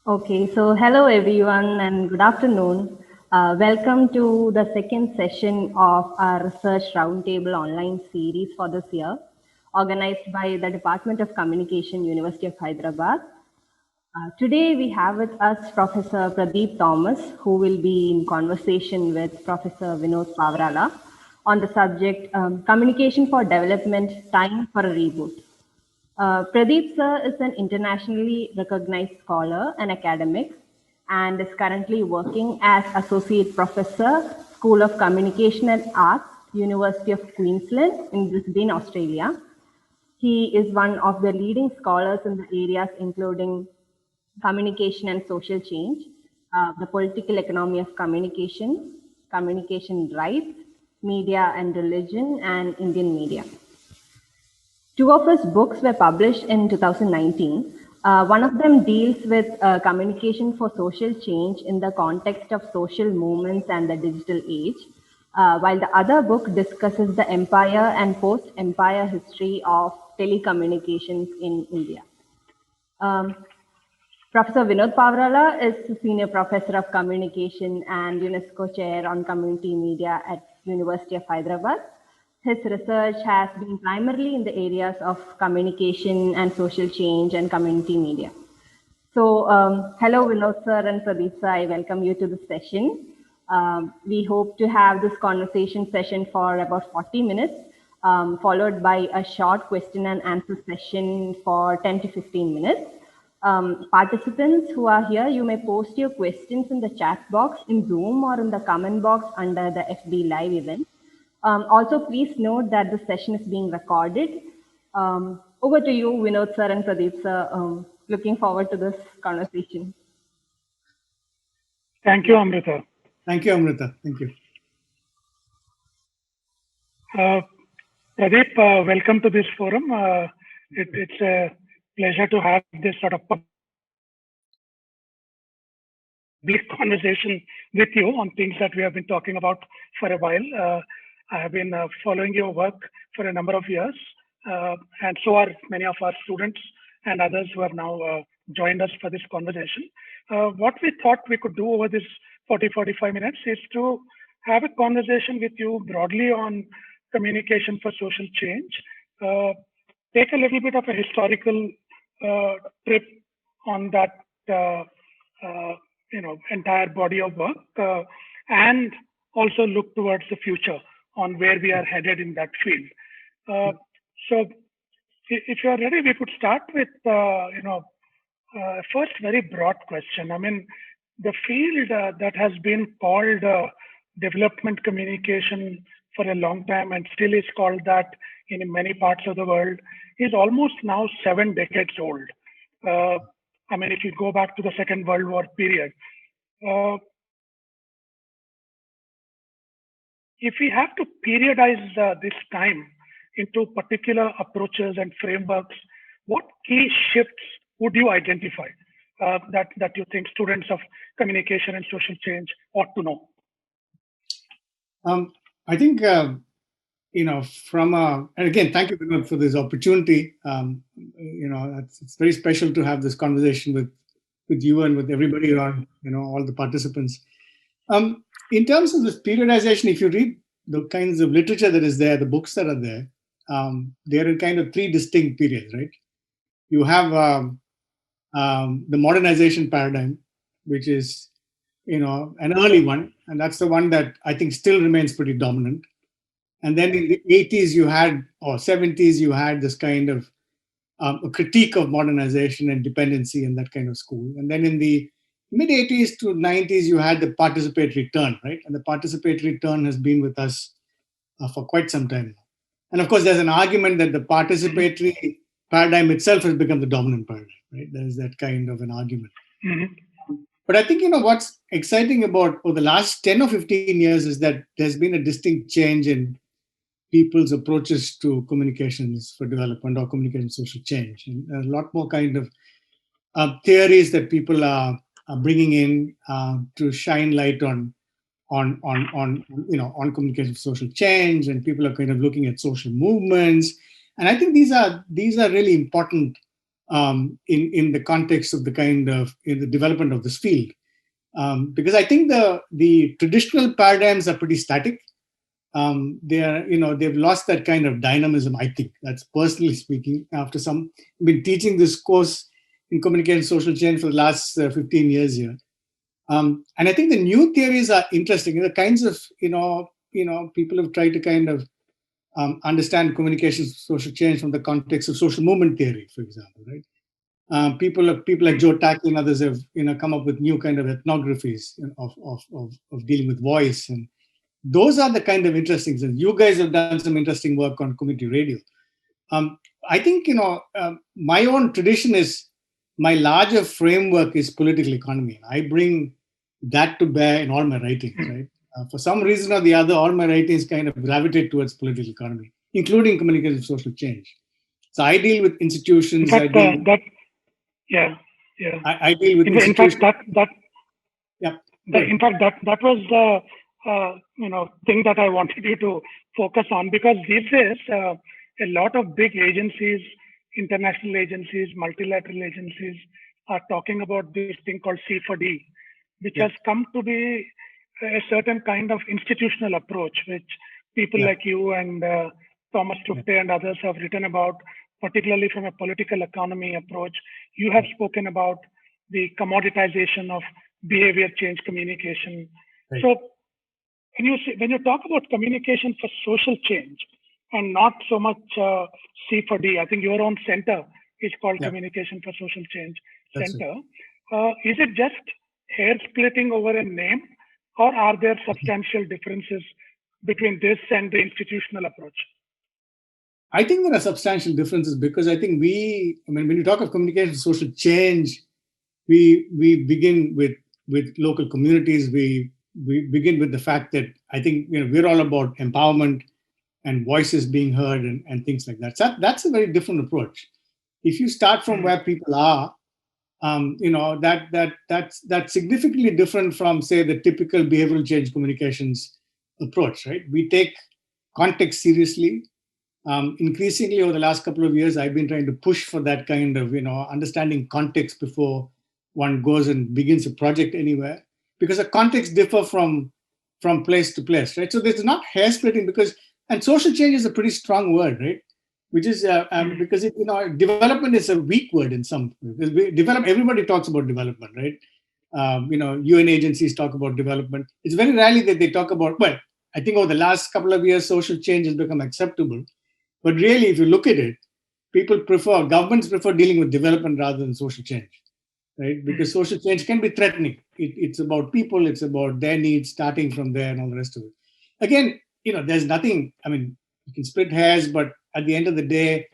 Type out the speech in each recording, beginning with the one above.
Okay, so hello everyone and good afternoon. Welcome to the second session of our Research Roundtable online series for this year, organized by the Department of Communication, University of Hyderabad. Today we have with us Professor Pradip Thomas, who will be in conversation with Professor Vinod Pavarala on the subject Communication for Development, Time for a Reboot. Pradeep sir is an internationally recognized scholar and academic and is currently working as Associate Professor, School of Communication and Arts, University of Queensland in Brisbane, Australia. He is one of the leading scholars in the areas including communication and social change, the political economy of communication, communication rights, media and religion, and Indian media. Two of his books were published in 2019. One of them deals with communication for social change in the context of social movements and the digital age, while the other book discusses the empire and post empire history of telecommunications in India. Um, Professor Vinod Pavarala is Senior Professor of Communication and UNESCO Chair on Community Media at University of Hyderabad. His research has been primarily in the areas of communication and social change and community media. So, hello Vinod sir and Pradeep sir, I welcome you to the session. We hope to have this conversation session for about 40 minutes, followed by a short question and answer session for 10 to 15 minutes. Participants who are here, you may post your questions in the chat box in Zoom or in the comment box under the FB Live event. Also, please note that the session is being recorded. Over to you, Vinod sir and Pradeep sir. Looking forward to this conversation. Thank you, Amrita. Thank you, Amrita. Thank you. Pradip, welcome to this forum. It's a pleasure to have this sort of public conversation with you on things that we have been talking about for a while. I have been following your work for a number of years, and so are many of our students and others who have now joined us for this conversation. What we thought we could do over this 40-45 minutes is to have a conversation with you broadly on communication for social change, take a little bit of a historical trip on that entire body of work, and also look towards the future on where we are headed in that field. So if you are ready, we could start with first very broad question. I mean, the field that has been called development communication for a long time and still is called that in many parts of the world is almost now 7 decades old. I mean, if you go back to the Second World War period, if we have to periodize this time into particular approaches and frameworks, what key shifts would you identify that you think students of communication and social change ought to know? I think, and again, thank you, Vinod, for this opportunity. It's very special to have this conversation with you and with everybody around, all the participants. In terms of this periodization, if you read the kinds of literature that is there, the books that are there, they're in kind of 3 distinct periods, right? You have the modernization paradigm, which is, an early one, and that's the one that I think still remains pretty dominant. And then in the 80s, or 70s, you had this kind of a critique of modernization and dependency and that kind of school. And then in the mid 80s to 90s, you had the participatory turn, right? And the participatory turn has been with us for quite some time. And of course, there's an argument that the participatory paradigm itself has become the dominant paradigm, right? There's that kind of an argument. Mm-hmm. But I think, what's exciting about the last 10 or 15 years is that there's been a distinct change in people's approaches to communications for development or communication social change. And a lot more kind of theories that people are bringing in to shine light on communication for social change, and people are kind of looking at social movements. And I think these are really important in the context of the kind of in the development of this field. Because I think the traditional paradigms are pretty static. They've lost that kind of dynamism. I think that's personally speaking. After I've been teaching this course in communication social change for the last 15 years here, and I think the new theories are interesting. The kinds of people have tried to kind of understand communication social change from the context of social movement theory, for example, right? People like Joe Taki and others have come up with new kind of ethnographies of dealing with voice, and those are the kind of interesting things. You guys have done some interesting work on community radio. I think my own tradition is my larger framework is political economy. I bring that to bear in all my writings, right? For some reason or the other, all my writings kind of gravitate towards political economy, including communication social change. So I deal with institutions. In fact, I deal with institutions. In fact, that was the thing that I wanted you to focus on, because these days a lot of big agencies, international agencies, multilateral agencies are talking about this thing called C for D, which has come to be a certain kind of institutional approach, which people like you and Thomas Tufte and others have written about, particularly from a political economy approach. You have spoken about the commoditization of behavior change communication. Right. So when you talk about communication for social change and not so much C for D, I think your own center is called Communication for Social Change Center. Is it just hair splitting over a name, or are there substantial differences between this and the institutional approach? I think there are substantial differences, because I think when you talk of communication social change, we begin with local communities. We begin with the fact that I think we're all about empowerment and voices being heard and things like that. So that's a very different approach. If you start from where people are, that's significantly different from, say, the typical behavioral change communications approach, right? We take context seriously. Increasingly over the last couple of years, I've been trying to push for that kind of, understanding context before one goes and begins a project anywhere, because the context differ from place to place, right? So there's not hair splitting, and social change is a pretty strong word, right? Which is because development is a weak word in some. Everybody talks about development, right? UN agencies talk about development. It's very rarely that they talk about. Well, I think over the last couple of years, social change has become acceptable. But really, if you look at it, governments prefer dealing with development rather than social change, right? Because social change can be threatening. It's about people, it's about their needs, starting from there and all the rest of it. Again, there's nothing, you can split hairs, but at the end of the day,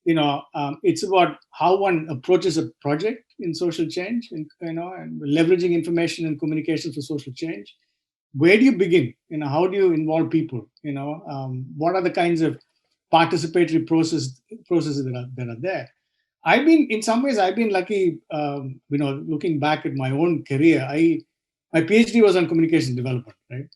it's about how one approaches a project in social change and leveraging information and communication for social change. Where do you begin? How do you involve people? What are the kinds of participatory processes that are there? In some ways, I've been lucky, looking back at my own career. My PhD was on communication development, right?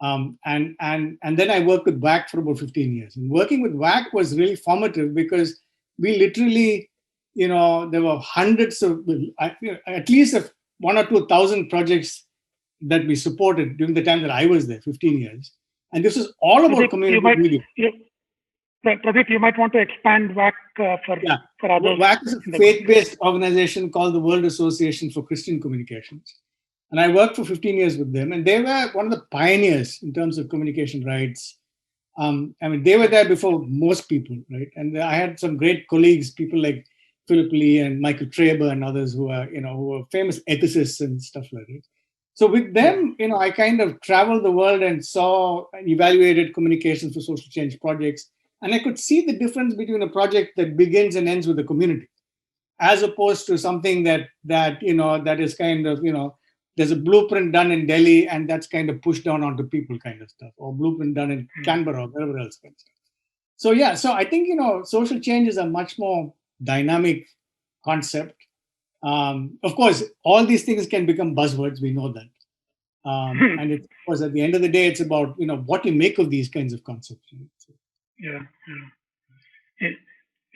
And then I worked with WAC for about 15 years. And working with WAC was really formative, because we literally, there were hundreds of, at least 1,000 or 2,000 projects that we supported during the time that I was there, 15 years. And this was all about community media. Pradip, you might want to expand WAC for others. WAC is a faith-based organization called the World Association for Christian Communications. And I worked for 15 years with them. And they were one of the pioneers in terms of communication rights. They were there before most people, right? And I had some great colleagues, people like Philip Lee and Michael Traber and others who were famous ethicists and stuff like that. So with them, I kind of traveled the world and saw and evaluated communications for social change projects. And I could see the difference between a project that begins and ends with the community, as opposed to something that is kind of, there's a blueprint done in Delhi and that's kind of pushed down onto people kind of stuff, or blueprint done in Canberra or wherever else. So I think, social change is a much more dynamic concept. Of course, all these things can become buzzwords. We know that. And of course, at the end of the day, it's about, what you make of these kinds of concepts. Yeah.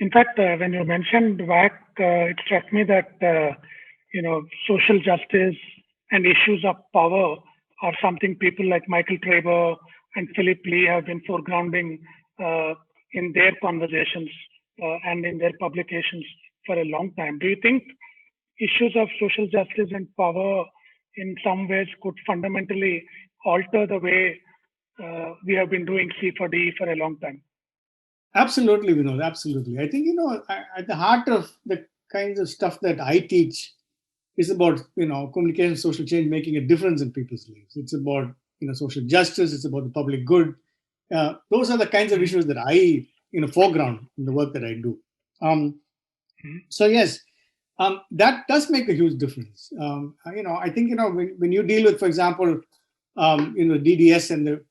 In fact, when you mentioned WAC, it struck me that social justice and issues of power are something people like Michael Traber and Philip Lee have been foregrounding in their conversations and in their publications for a long time. Do you think issues of social justice and power in some ways could fundamentally alter the way we have been doing C4D for a long time? Absolutely, Vinod. Absolutely. I think, at the heart of the kinds of stuff that I teach is about, communication, social change, making a difference in people's lives. It's about, social justice. It's about the public good. Those are the kinds of issues that I, foreground in the work that I do. So yes, that does make a huge difference. I think, when you deal with, for example, DDS and the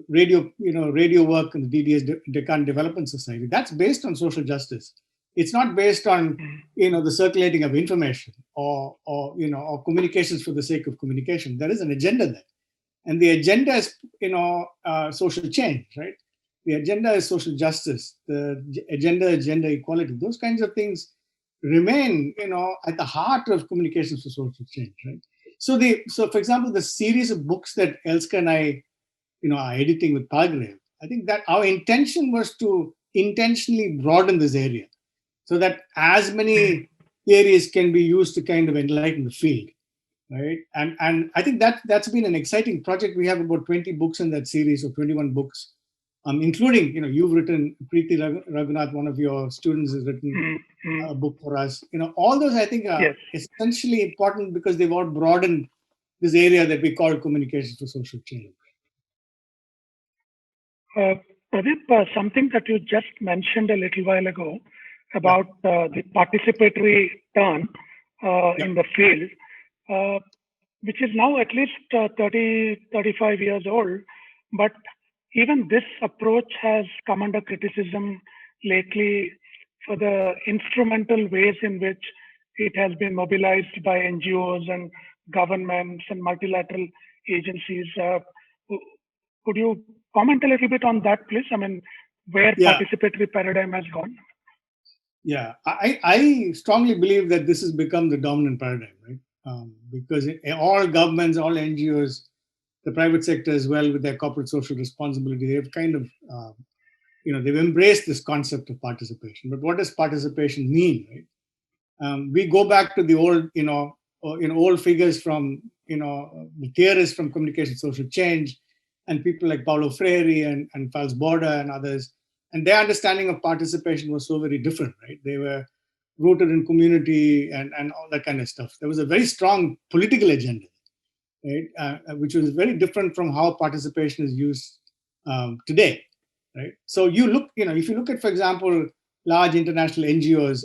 radio work and the DDS Deccan Development Society, that's based on social justice. It's not based on the circulating of information or communications for the sake of communication. There is an agenda there, and the agenda is social change, right? The agenda is social justice. The agenda is gender equality. Those kinds of things remain at the heart of communications for social change, right? So for example, the series of books that Elska and I are editing with Palgrave, I think that our intention was to intentionally broaden this area so that as many areas can be used to kind of enlighten the field, right? And I think that's been an exciting project. We have about 20 books in that series, or 21 books, including, you've written, Preeti Raghunath, one of your students, has written a book for us. All those I think are essentially important because they've all broadened this area that we call communications for social change. Pradip, something that you just mentioned a little while ago about the participatory turn in the field, which is now at least 30, 35 years old. But even this approach has come under criticism lately for the instrumental ways in which it has been mobilized by NGOs and governments and multilateral agencies. Could you comment a little bit on that, please? I mean, where participatory paradigm has gone? Yeah, I strongly believe that this has become the dominant paradigm, right? Because all governments, all NGOs, the private sector as well, with their corporate social responsibility, they've kind of, they've embraced this concept of participation. But what does participation mean, right? We go back to the old, old figures from, the theorists from communication social change, and people like Paulo Freire and Fals Borda and others. And their understanding of participation was so very different, right? They were rooted in community and all that kind of stuff. There was a very strong political agenda, right? Which was very different from how participation is used today, right? So you look, if you look at, for example, large international NGOs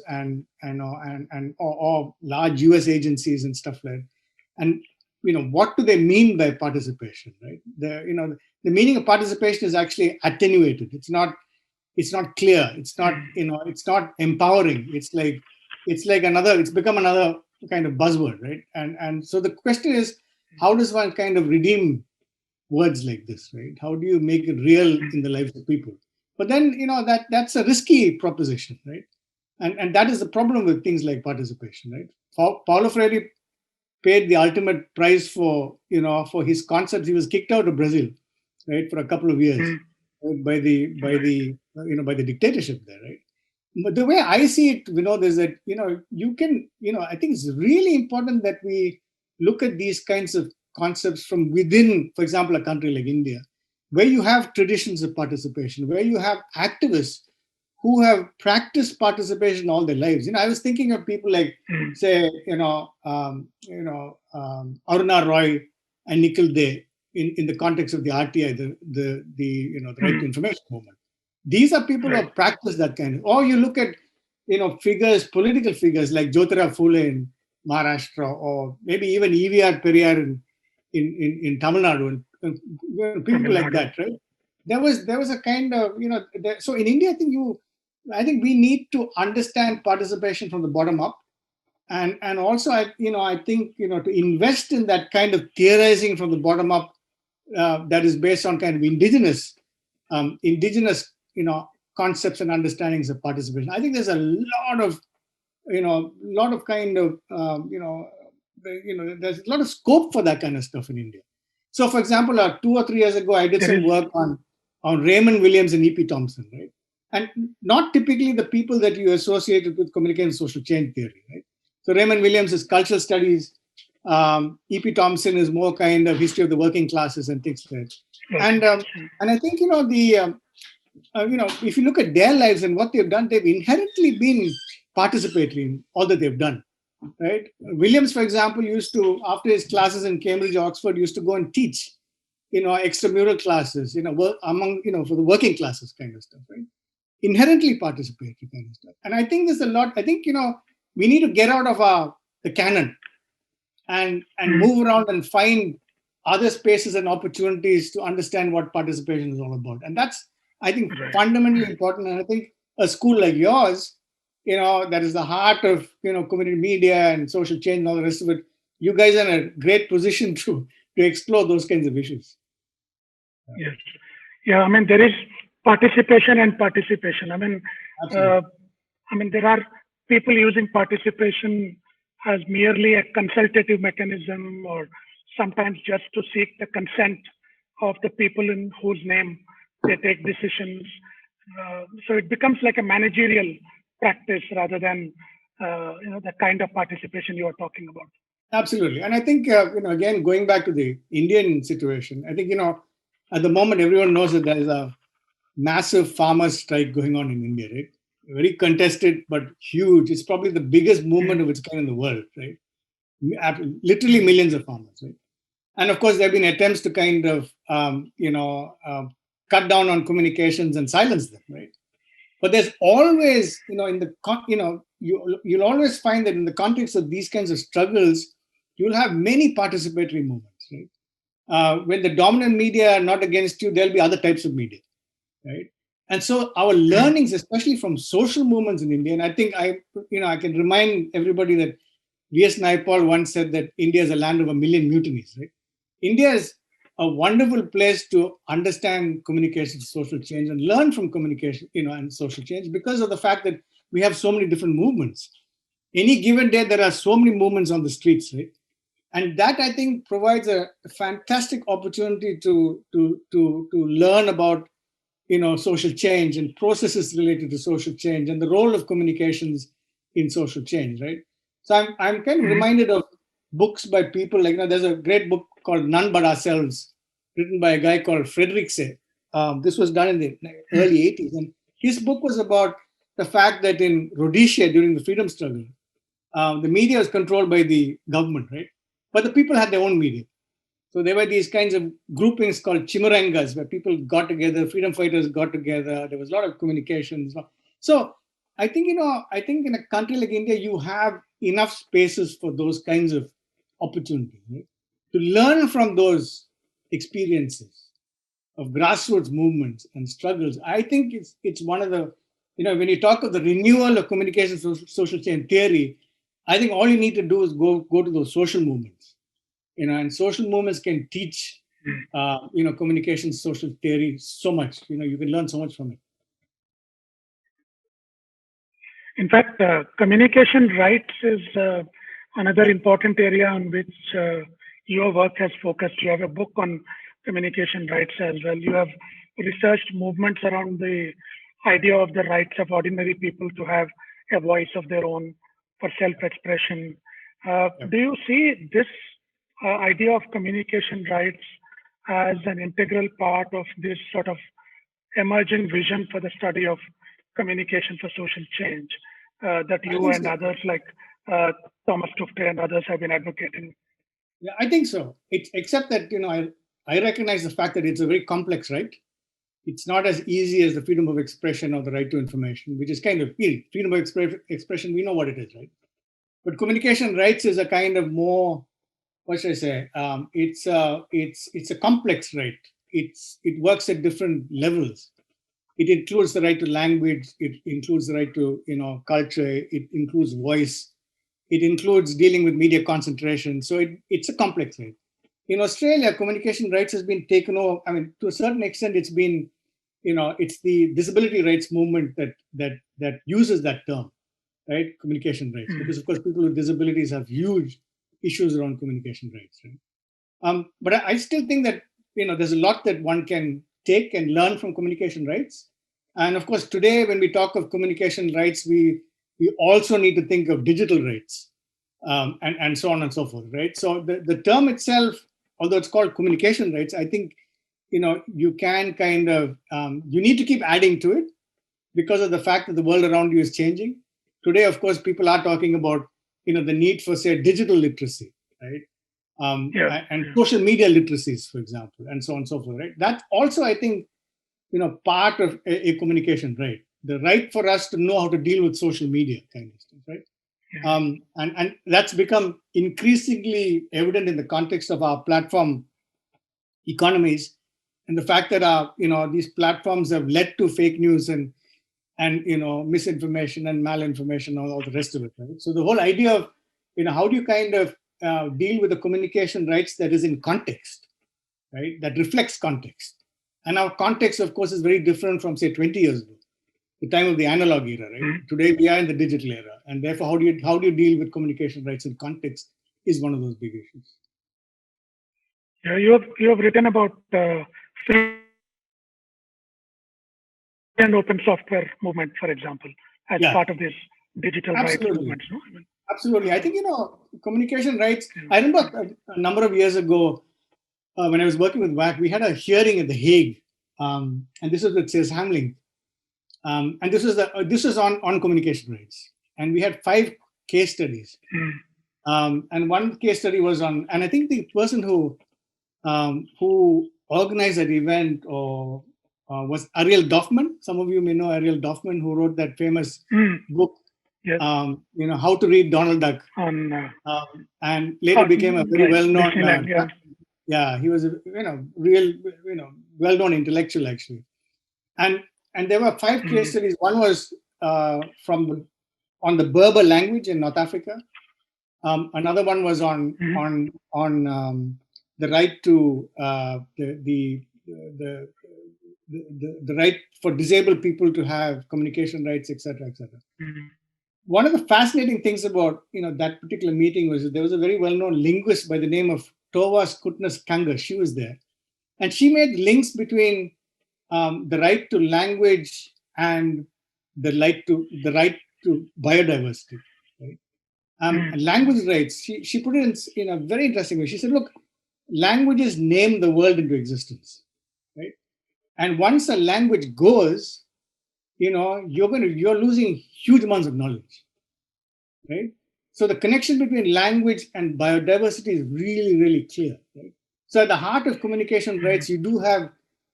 or large US agencies and stuff like that, and what do they mean by participation, right? The meaning of participation is actually attenuated. It's not clear. It's not, it's not empowering. It's become another kind of buzzword, right? And so the question is, how does one kind of redeem words like this, right? How do you make it real in the lives of people? But then, that's a risky proposition, right? And that is the problem with things like participation, right? Paulo Freire paid the ultimate price for his concepts. He was kicked out of Brazil, right, for a couple of years by the dictatorship there, right? But the way I see it, Vinod, is that you can, I think it's really important that we look at these kinds of concepts from within, for example, a country like India, where you have traditions of participation, where you have activists who have practiced participation all their lives. I was thinking of people like, say, Aruna Roy and Nikhil Dey in the context of the RTI, the Right to Information movement. These are people who have practiced that kind of. Or you look at, figures, political figures like Jyotirao Phule in Maharashtra, or maybe even EVR Periyar in Tamil Nadu, and people like that, right? There was a kind of, so in India, I think we need to understand participation from the bottom up, and also I think to invest in that kind of theorizing from the bottom up that is based on kind of indigenous concepts and understandings of participation. I think there's a lot of, kind of, there's a lot of scope for that kind of stuff in India. So, for example, 2 or 3 years ago, I did some work on Raymond Williams and E.P. Thompson, right? And not typically the people that you associated with communication and social change theory, right? So Raymond Williams is cultural studies. E.P. Thompson is more kind of history of the working classes and things like that. And I think, if you look at their lives and what they've done, they've inherently been participatory in all that they've done, right? Williams, for example, used to, after his classes in Cambridge, Oxford, used to go and teach, extramural classes, among, for the working classes kind of stuff, right? Inherently participatory kind of stuff. And I think there's a lot, I think, we need to get out of the canon and move around and find other spaces and opportunities to understand what participation is all about. And that's, I think, fundamentally important. And I think a school like yours, that is the heart of, community media and social change and all the rest of it, you guys are in a great position to explore those kinds of issues. Yes. Yeah, I mean, there is participation and participation. I mean, there are people using participation as merely a consultative mechanism, or sometimes just to seek the consent of the people in whose name they take decisions. So it becomes like a managerial practice rather than the kind of participation you are talking about. Absolutely. And I think, again, going back to the Indian situation, I think, at the moment, everyone knows that there is a massive farmers' strike going on in India, right? Very contested, but huge. It's probably the biggest movement of its kind in the world, right? Literally millions of farmers, right? And of course, there have been attempts to kind of, cut down on communications and silence them, right? But there's always, you'll always find that in the context of these kinds of struggles, you'll have many participatory movements, right? When the dominant media are not against you, there'll be other types of media, right? And so our learnings, especially from social movements in India, and I think I can remind everybody that V.S. Naipaul once said that India is a land of a million mutinies, right? India is a wonderful place to understand communication, social change, and learn from communication, and social change, because of the fact that we have so many different movements. Any given day, there are so many movements on the streets, right? And that, I think, provides a fantastic opportunity to learn about, social change and processes related to social change and the role of communications in social change, right? So I'm kind of reminded of books by people like, there's a great book called None But Ourselves, written by a guy called Frederiksen. This was done in the early 80s. And his book was about the fact that in Rhodesia during the freedom struggle, the media was controlled by the government, right? But the people had their own media. So there were these kinds of groupings called chimurangas, where people got together, freedom fighters got together. There was a lot of communications. So I think, in a country like India, you have enough spaces for those kinds of opportunities, right? To learn from those experiences of grassroots movements and struggles. I think it's one of the, when you talk of the renewal of communication social change theory, I think all you need to do is go to those social movements. And social movements can teach, communication social theory so much. You can learn so much from it. In fact, communication rights is another important area on which your work has focused. You have a book on communication rights as well. You have researched movements around the idea of the rights of ordinary people to have a voice of their own for self-expression. Do you see this idea of communication rights as an integral part of this sort of emerging vision for the study of communication for social change that you and others like Thomas Tufte and others have been advocating? Yeah, I think so. Except that, I recognize the fact that it's a very complex right. It's not as easy as the freedom of expression or the right to information, which is kind of freedom of expression. We know what it is, right? But communication rights is a kind of more, what should I say? It's a complex right. It works at different levels. It includes the right to language. It includes the right to culture. It includes voice. It includes dealing with media concentration. So it's a complex right. In Australia, communication rights has been taken over. I mean, to a certain extent, it's been it's the disability rights movement that uses that term, right? Communication rights, because of course people with disabilities have huge issues around communication rights, right? But I still think that there's a lot that one can take and learn from communication rights. And of course, today when we talk of communication rights, we also need to think of digital rights, and so on and so forth, right? So the term itself, although it's called communication rights, I think you can kind of you need to keep adding to it because of the fact that the world around you is changing. Today, of course, people are talking about the need for, say, digital literacy, right? And social media literacies, for example, and so on and so forth, right? That's also, I think, part of a communication right. The right for us to know how to deal with social media kind of stuff, right? And that's become increasingly evident in the context of our platform economies, and the fact that these platforms have led to fake news and misinformation and malinformation and all the rest of it, right? So the whole idea of how do you kind of deal with the communication rights that is in context, right? That reflects context. And our context, of course, is very different from, say, 20 years ago, the time of the analog era, right? Mm-hmm. Today we are in the digital era, and therefore, how do you deal with communication rights in context is one of those big issues. Yeah, you have written about free and open software movement, for example, as part of this digital rights movement. No? Absolutely. I think, communication rights, I remember a number of years ago, when I was working with WAC, we had a hearing at The Hague, and this was with Sis Hamling. And this was on communication rights. And we had 5 case studies. And one case study was on, and I think the person who organized that event was Ariel Dorfman. Some of you may know Ariel Dorfman, who wrote that famous book, How to Read Donald Duck, and later became a very well-known. He was a real well-known intellectual actually, and there were 5 case studies. One was on the Berber language in North Africa. Another one was on the right to the right for disabled people to have communication rights, etc., etc. One of the fascinating things about that particular meeting was that there was a very well-known linguist by the name of Tova Skutnas Kanger. She was there, and she made links between the right to language and the right to biodiversity. Right? And language rights. She put it in a very interesting way. She said, "Look, languages name the world into existence, right? And once a language goes, you're losing huge amounts of knowledge, right? So the connection between language and biodiversity is really, really clear, right? So at the heart of communication rights, you do have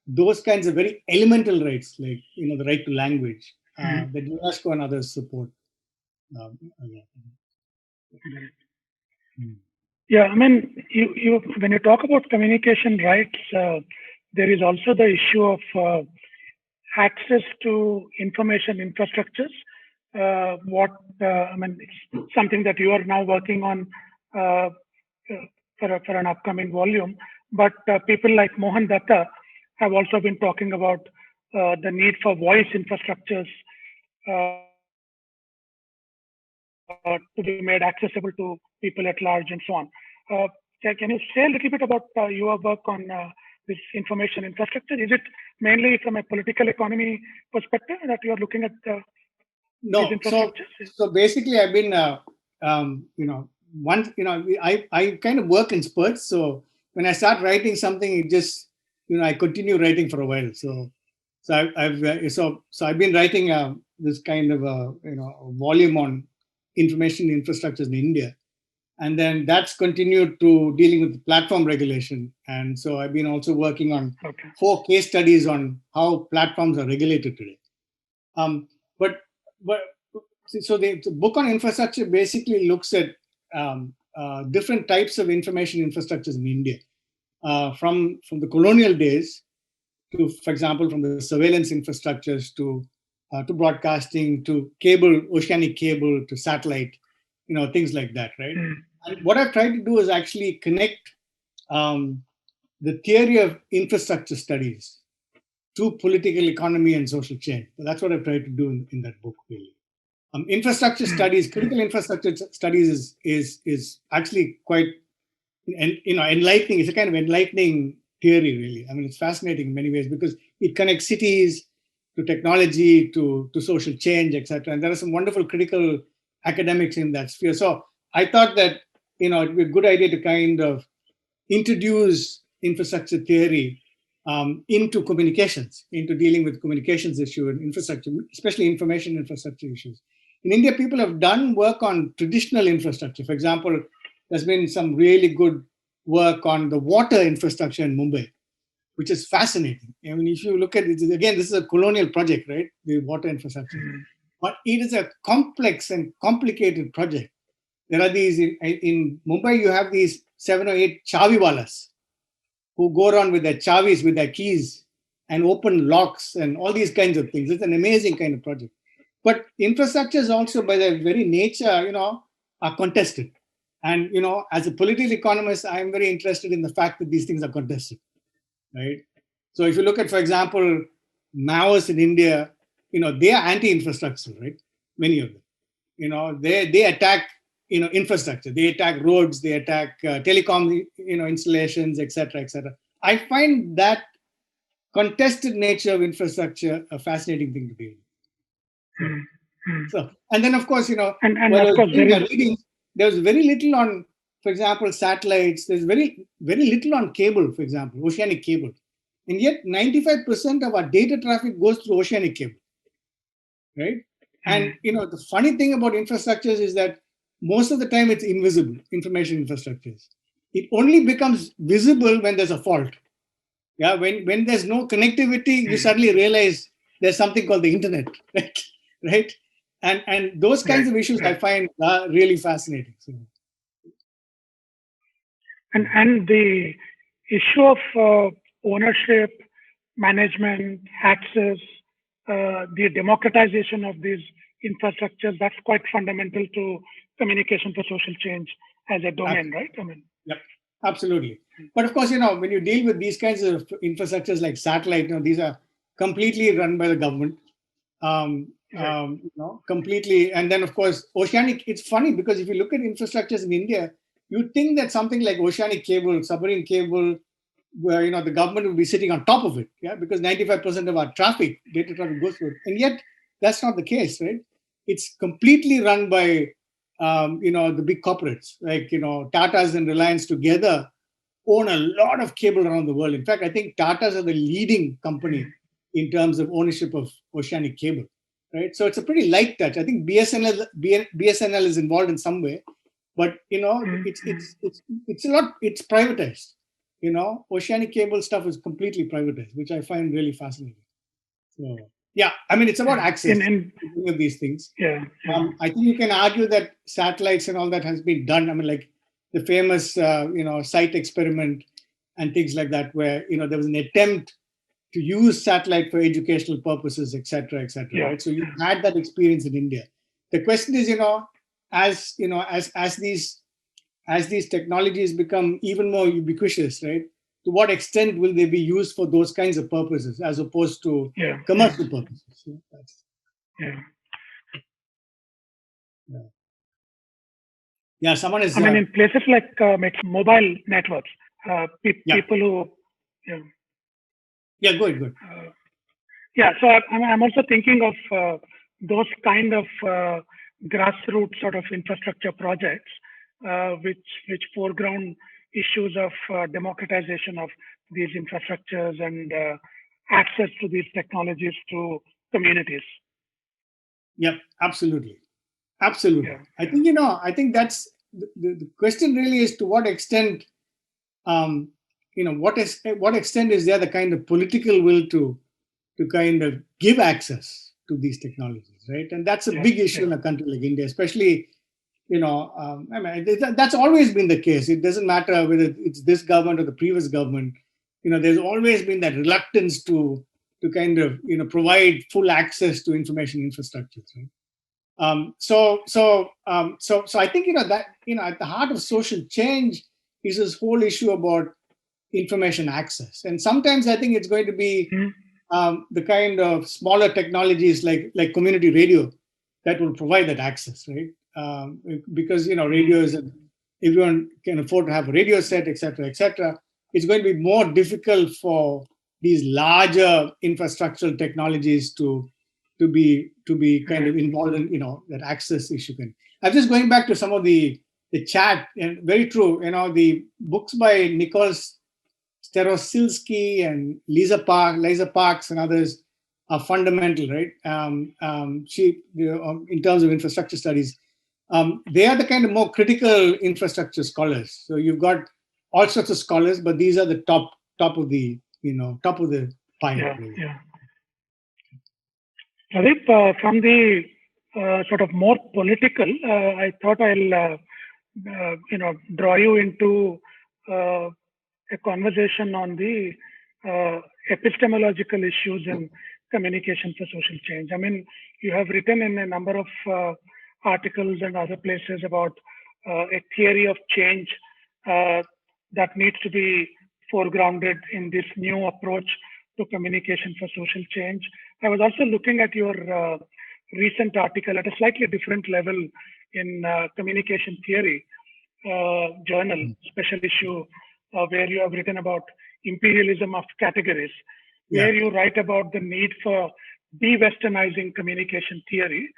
those kinds of very elemental rights, like the right to language that UNESCO and others support." Yeah, I mean, you when you talk about communication rights, there is also the issue of access to information infrastructures. I mean, it's something that you are now working on for an upcoming volume. But people like Mohan Datta have also been talking about the need for voice infrastructures to be made accessible to people at large and so on. Can you say a little bit about your work on this information infrastructure? Is it mainly from a political economy perspective that you are looking at no, these infrastructures? So basically I've been, I kind of work in spurts. So when I start writing something, it just, I continue writing for a while. So I've been writing this kind of a volume on information infrastructures in India, and then that's continued to dealing with platform regulation. And so I've been also working on 4 case studies on how platforms are regulated today. So the book on infrastructure basically looks at different types of information infrastructures in India, from the colonial days to, for example, from the surveillance infrastructures to broadcasting, to cable, oceanic cable, to satellite, things like that, right? And what I've tried to do is actually connect the theory of infrastructure studies to political economy and social change. So that's what I've tried to do in that book, really. Infrastructure studies, critical infrastructure studies is actually quite enlightening. It's a kind of enlightening theory, really. I mean, it's fascinating in many ways because it connects cities to technology, to social change, etc. And there are some wonderful critical academics in that sphere. So I thought that it'd be a good idea to kind of introduce infrastructure theory into communications, into dealing with communications issue and infrastructure, especially information infrastructure issues. In India, people have done work on traditional infrastructure. For example, there's been some really good work on the water infrastructure in Mumbai, which is fascinating. I mean, if you look at it, again, this is a colonial project, right? The water infrastructure. But it is a complex and complicated project. There are these, in Mumbai, you have these 7 or 8 chaviwalas who go around with their chavis, with their keys, and open locks and all these kinds of things. It's an amazing kind of project. But infrastructures also, by their very nature, are contested. And, as a political economist, I'm very interested in the fact that these things are contested, right? So if you look at, for example, Maoists in India, they are anti-infrastructure, right? Many of them. They attack, infrastructure. They attack roads, they attack telecom, installations, etc., etc. I find that contested nature of infrastructure a fascinating thing to deal with. So, and then of course, and of course, reading, there was very little on, for example, satellites. There's very little on cable, for example, oceanic cable, and yet 95% of our data traffic goes through oceanic cable, right? And the funny thing about infrastructures is that most of the time it's invisible. Information infrastructures, it only becomes visible when there's a fault. Yeah, when there's no connectivity, you suddenly realize there's something called the internet, right? And those kinds of issues I find really fascinating. So. And the issue of ownership, management, access, the democratization of these infrastructures, that's quite fundamental to communication for social change as a domain, right? I mean, yep, absolutely. But of course, when you deal with these kinds of infrastructures like satellite, these are completely run by the government. Completely. And then, of course, oceanic, it's funny because if you look at infrastructures in India, you'd think that something like oceanic cable, submarine cable, where, the government would be sitting on top of it, because 95% of our data traffic goes through it. And yet, that's not the case, right? It's completely run by, the big corporates, like, Tata's and Reliance together own a lot of cable around the world. In fact, I think Tata's are the leading company in terms of ownership of oceanic cable, right? So it's a pretty light touch. I think BSNL is involved in some way, but it's privatized. Oceanic cable stuff is completely privatized, which I find really fascinating. So yeah, I mean, it's about access of these things. Yeah. I think you can argue that satellites and all that has been done. I mean, like the famous site experiment and things like that, where there was an attempt to use satellite for educational purposes, etc., etc. Yeah. Right? So you had that experience in India. The question is, as these technologies become even more ubiquitous, right? To what extent will they be used for those kinds of purposes as opposed to commercial purposes? So yeah. Someone is. I mean, in places like mobile networks, people who. Yeah, go ahead. So I'm also thinking of those kind of grassroots sort of infrastructure projects, which foreground issues of democratization of these infrastructures and access to these technologies to communities. Yep, absolutely. Yeah. I think I think that's the question. Really, is to what extent. What extent is there the kind of political will to kind of give access to these technologies, right? And that's a big issue in a country like India, especially, I mean, that's always been the case. It doesn't matter whether it's this government or the previous government. There's always been that reluctance to kind of provide full access to information infrastructures, right? So I think that at the heart of social change is this whole issue about information access. And sometimes I think it's going to be the kind of smaller technologies like community radio that will provide that access, right? Because radio is everyone can afford to have a radio set, etc., etc. It's going to be more difficult for these larger infrastructural technologies to be kind of involved in that access issue. I'm just going back to some of the chat, and very true. The books by Nicole Sterosilski and Lisa Parks and others are fundamental, right? In terms of infrastructure studies, they are the kind of more critical infrastructure scholars. So you've got all sorts of scholars, but these are the top of the pile. Yeah, really. yeah. Pradip, from the sort of more political, I thought I'll draw you into a conversation on the epistemological issues in communication for social change. I mean, you have written in a number of articles and other places about a theory of change that needs to be foregrounded in this new approach to communication for social change. I was also looking at your recent article at a slightly different level in Communication Theory journal, special issue, where you have written about imperialism of categories, where you write about the need for de-Westernizing communication theory,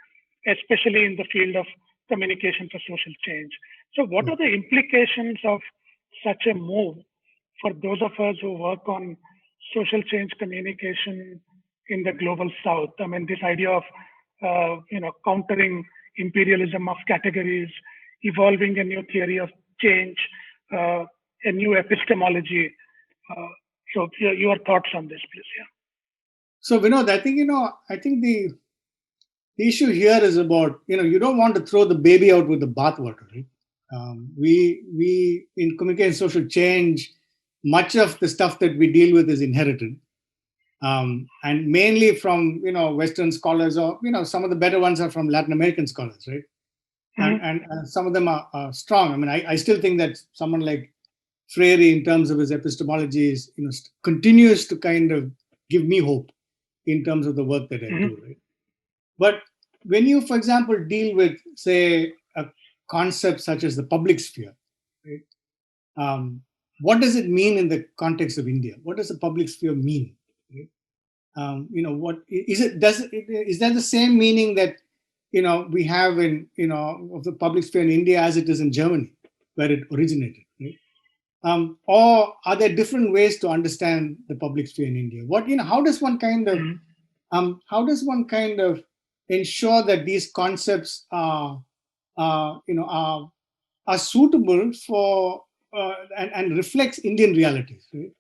especially in the field of communication for social change. So what are the implications of such a move for those of us who work on social change communication in the global south? I mean, this idea of countering imperialism of categories, evolving a new theory of change, a new epistemology. So your thoughts on this, please. Yeah. So Vinod, I think the issue here is about, you don't want to throw the baby out with the bathwater, right? We in communication social change, much of the stuff that we deal with is inherited, and mainly from Western scholars, or some of the better ones are from Latin American scholars, right? And some of them are strong. I mean, I still think that someone like Freire, in terms of his epistemology, continues to kind of give me hope in terms of the work that I do, right? But when you, for example, deal with, say, a concept such as the public sphere, right? What does it mean in the context of India? What does the public sphere mean? Right? What is it? Is that the same meaning that we have in of the public sphere in India as it is in Germany, where it originated? Right? Or are there different ways to understand the public sphere in India? How does one kind of ensure that these concepts are suitable for and reflects Indian realities, right?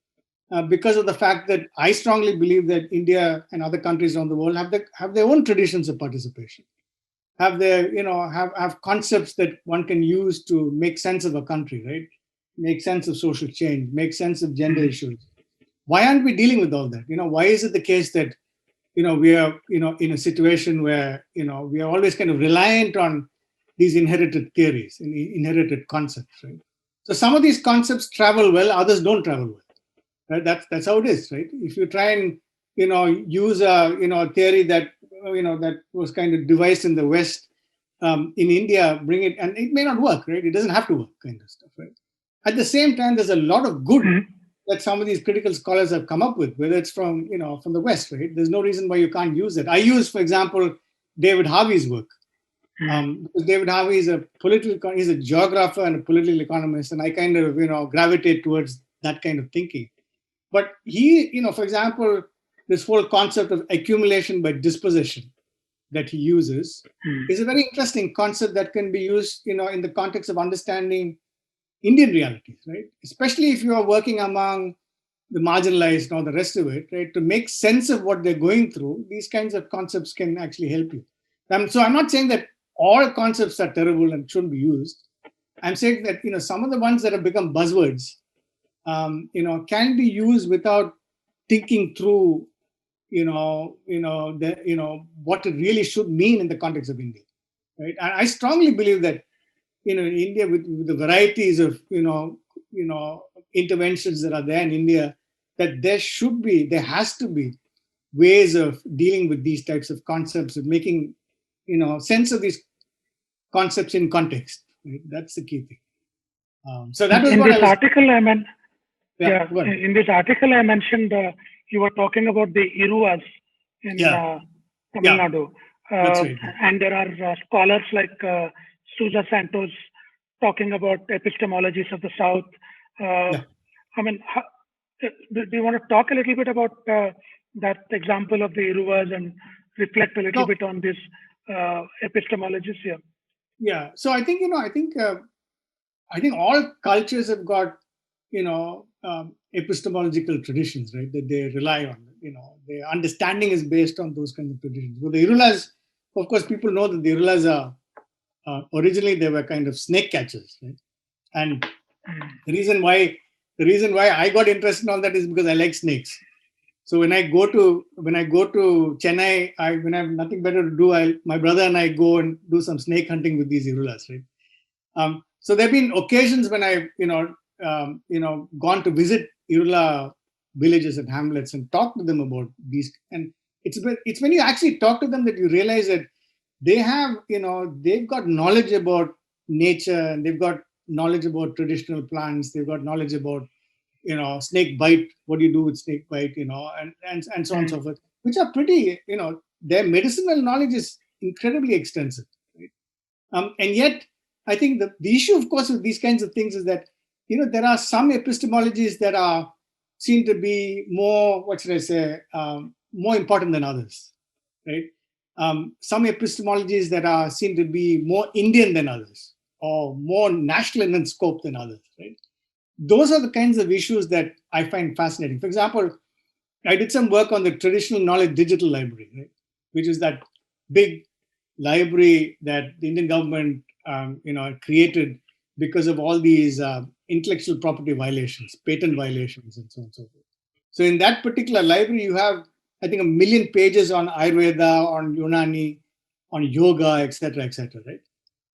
Because of the fact that I strongly believe that India and other countries around the world have their own traditions of participation, have their have concepts that one can use to make sense of a country, right? Make sense of social change, make sense of gender issues. Why aren't we dealing with all that? Why is it the case that we are in a situation where we are always kind of reliant on these inherited theories and inherited concepts, right? So some of these concepts travel well, others don't travel well, right? That's how it is, right? If you try and use a theory that that was kind of devised in the West, in India, bring it, and it may not work, right? It doesn't have to work, kind of stuff, right? At the same time, there's a lot of good that some of these critical scholars have come up with, whether it's from from the West, right? There's no reason why you can't use it. I use, for example, David Harvey's work. Because David Harvey is he's a geographer and a political economist, and I kind of gravitate towards that kind of thinking. But he, for example, this whole concept of accumulation by disposition that he uses is a very interesting concept that can be used, in the context of understanding Indian realities, right? Especially if you are working among the marginalized and all the rest of it, right? To make sense of what they're going through, these kinds of concepts can actually help you. So I'm not saying that all concepts are terrible and shouldn't be used. I'm saying that some of the ones that have become buzzwords, can be used without thinking through, what it really should mean in the context of India, right? And I strongly believe that in India, with the varieties of interventions that are there in India, that there has to be ways of dealing with these types of concepts, of making sense of these concepts in context. Right? That's the key thing. So that was In what this I was. article, Yeah. in this article, I mentioned you were talking about the Iruvas in Tamil Nadu. That's right. And there are scholars like Sousa Santos talking about epistemologies of the South. I mean, do you want to talk a little bit about that example of the Iruvas and reflect a little bit on this epistemologies here? Yeah. So I think I think all cultures have got epistemological traditions, right? That they rely on. Their understanding is based on those kinds of traditions. So the Irulas, of course, people know that the Irulas are originally they were kind of snake catchers, right? And the reason why I got interested in all that is because I like snakes. So when I go to Chennai, when I have nothing better to do, my brother and I go and do some snake hunting with these Irulas, right? So there have been occasions when I've gone to visit Irula villages and hamlets and talk to them about these. And it's when you actually talk to them that you realize that they have they've got knowledge about nature, and they've got knowledge about traditional plants. They've got knowledge about snake bite, what do you do with snake bite, and so on and so forth, which are pretty, their medicinal knowledge is incredibly extensive, right? And yet, I think the issue, of course, with these kinds of things is that, there are some epistemologies that seem to be more, what should I say, more important than others, right? Some epistemologies that seem to be more Indian than others, or more national in scope than others, right? Those are the kinds of issues that I find fascinating. For example, I did some work on the Traditional Knowledge Digital Library, right? Which is that big library that the Indian government created because of all these intellectual property violations, patent violations, and so on and so forth. So in that particular library, you have, I think, 1 million pages on Ayurveda, on Unani, on yoga, etc., right?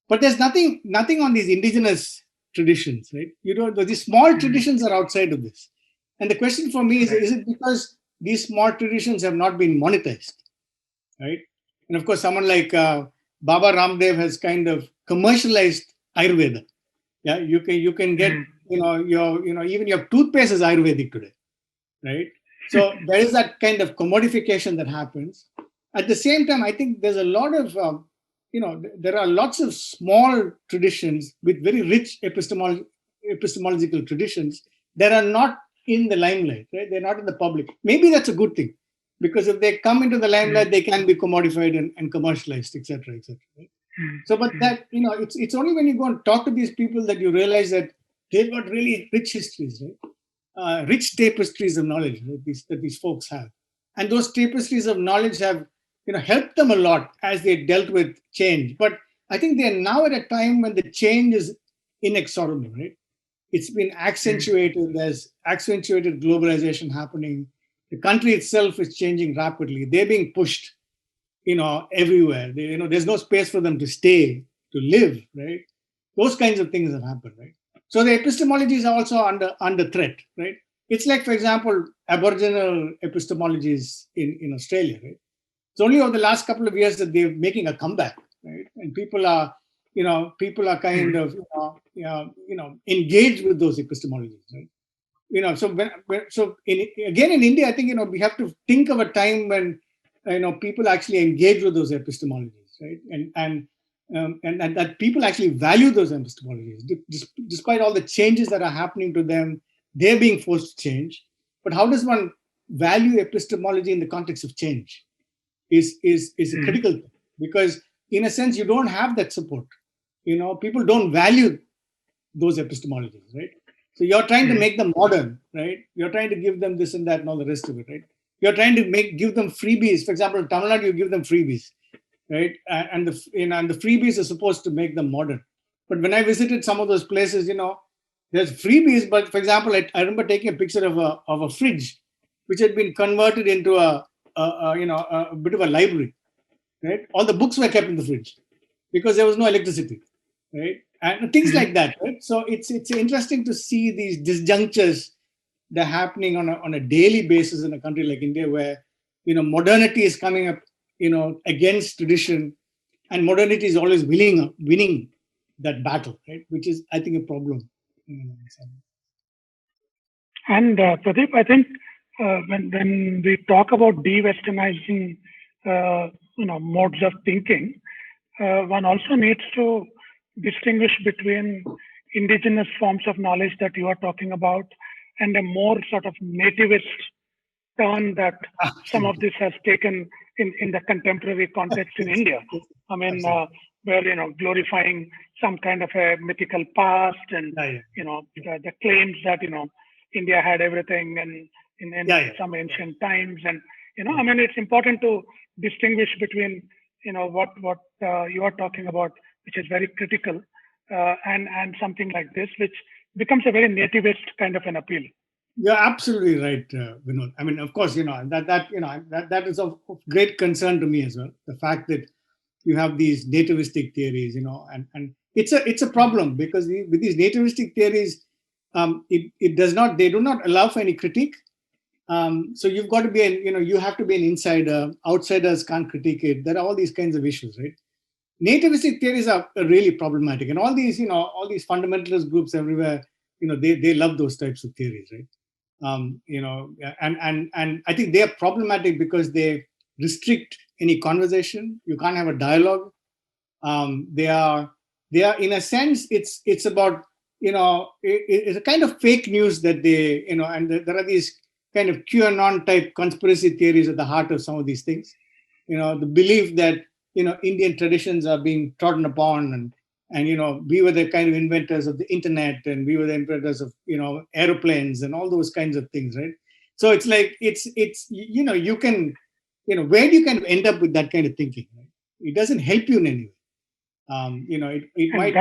But there's nothing on these indigenous traditions, right? These small traditions are outside of this. And the question for me is it because these small traditions have not been monetized, right? And of course, someone like Baba Ramdev has kind of commercialized Ayurveda. Yeah, you can get, even your toothpaste is Ayurvedic today, right? So there is that kind of commodification that happens. At the same time, I think there's a lot of, there are lots of small traditions with very rich epistemological traditions that are not in the limelight, right? They're not in the public. Maybe that's a good thing, because if they come into the limelight, they can be commodified and commercialized, etc., right? So, but that, it's only when you go and talk to these people that you realize that they've got really rich histories, right? Rich tapestries of knowledge, right? that these folks have. And those tapestries of knowledge have, helped them a lot as they dealt with change. But I think they're now at a time when the change is inexorable, right? It's been accentuated. There's accentuated globalization happening. The country itself is changing rapidly. They're being pushed, everywhere. There's no space for them to stay, to live, right? Those kinds of things have happened, right? So the epistemologies are also under threat, right? It's like, for example, Aboriginal epistemologies in Australia, right? It's only over the last couple of years that they're making a comeback, right? And people are kind of, engaged with those epistemologies, right? So again in India, I think, we have to think of a time when, people actually engage with those epistemologies, right? And that people actually value those epistemologies, despite all the changes that are happening to them. They're being forced to change. But how does one value epistemology in the context of change is a critical thing, because in a sense you don't have that support. People don't value those epistemologies, right? So you're trying to make them modern, right? You're trying to give them this and that and all the rest of it, right? You're trying to give them freebies. For example, in Tamil Nadu, you give them freebies, right? And the freebies are supposed to make them modern. But when I visited some of those places, there's freebies. But for example, I remember taking a picture of a fridge, which had been converted into a bit of a library, right? All the books were kept in the fridge because there was no electricity, right? And things like that, right? So it's interesting to see these disjunctures that are happening on a daily basis in a country like India, where modernity is coming up, against tradition, and modernity is always winning that battle, right? Which is, I think, a problem. And Pradip, I think when we talk about de-Westernizing, modes of thinking, one also needs to distinguish between indigenous forms of knowledge that you are talking about and a more sort of nativist turn that some of this has taken in the contemporary context in India. I mean, where, glorifying some kind of a mythical past and, the claims that, India had everything and in some ancient times. And, I mean, it's important to distinguish between, what you are talking about, which is very critical, and something like this, which becomes a very nativist kind of an appeal. You're absolutely right, Vinod. I mean, of course, that is of great concern to me as well. The fact that you have these nativistic theories, and it's a problem because with these nativistic theories, they do not allow for any critique. So you've got to be you have to be an insider. Outsiders can't critique it. There are all these kinds of issues, right? Nativistic theories are really problematic, and all these fundamentalist groups everywhere, they love those types of theories, right? And I think they are problematic because they restrict any conversation. You can't have a dialogue. They are in a sense, it's about, it's a kind of fake news that they, and there are these kind of QAnon type conspiracy theories at the heart of some of these things. The belief that, Indian traditions are being trodden upon, and we were the kind of inventors of the internet, and we were the inventors of airplanes and all those kinds of things, right? So it's like it's you can where do you kind of end up with that kind of thinking, right? It doesn't help you in any way. It might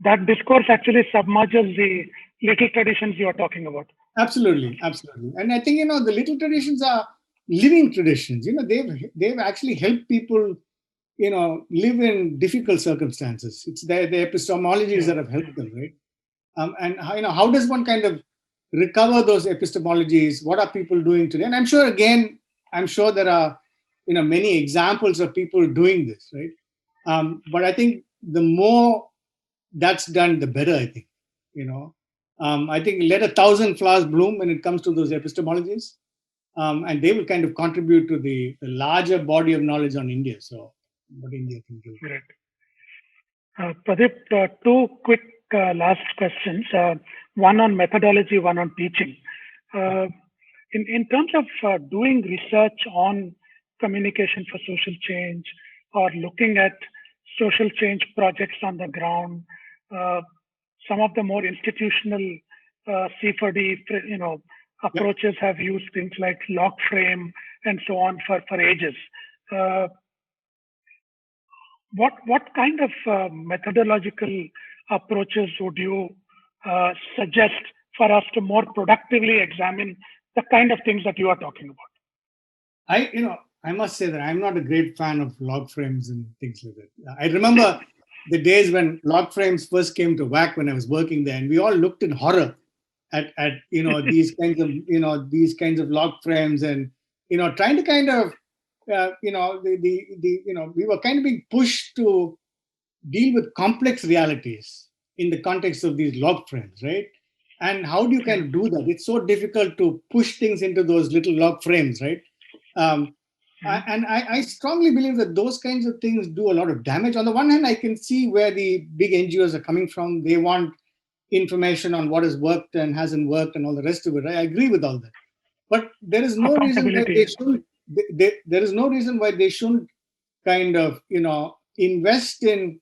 that discourse actually submerges the little traditions you are talking about. Absolutely, and I think the little traditions are living traditions. They've actually helped people live in difficult circumstances. It's the epistemologies that have helped them, right? And how does one kind of recover those epistemologies? What are people doing today? And I'm sure there are many examples of people doing this, right? But I think the more that's done, the better. I think I think let 1,000 flowers bloom when it comes to those epistemologies, and they will kind of contribute to the larger body of knowledge on India. So what India can do. Right. Pradip, two quick last questions. One on methodology, one on teaching. In terms of doing research on communication for social change or looking at social change projects on the ground, some of the more institutional C4D, approaches have used things like log frame and so on for ages. What kind of methodological approaches would you suggest for us to more productively examine the kind of things that you are talking about? I must say that I'm not a great fan of log frames and things like that. I remember the days when log frames first came to WAC when I was working there, and we all looked in horror at these kinds of log frames, and trying to kind of we were kind of being pushed to deal with complex realities in the context of these log frames, right? And how do you kind of do that? It's so difficult to push things into those little log frames, right? And I strongly believe that those kinds of things do a lot of damage. On the one hand, I can see where the big NGOs are coming from. They want information on what has worked and hasn't worked and all the rest of it. I agree with all that. But there is no reason why they shouldn't. There is no reason why they shouldn't kind of invest in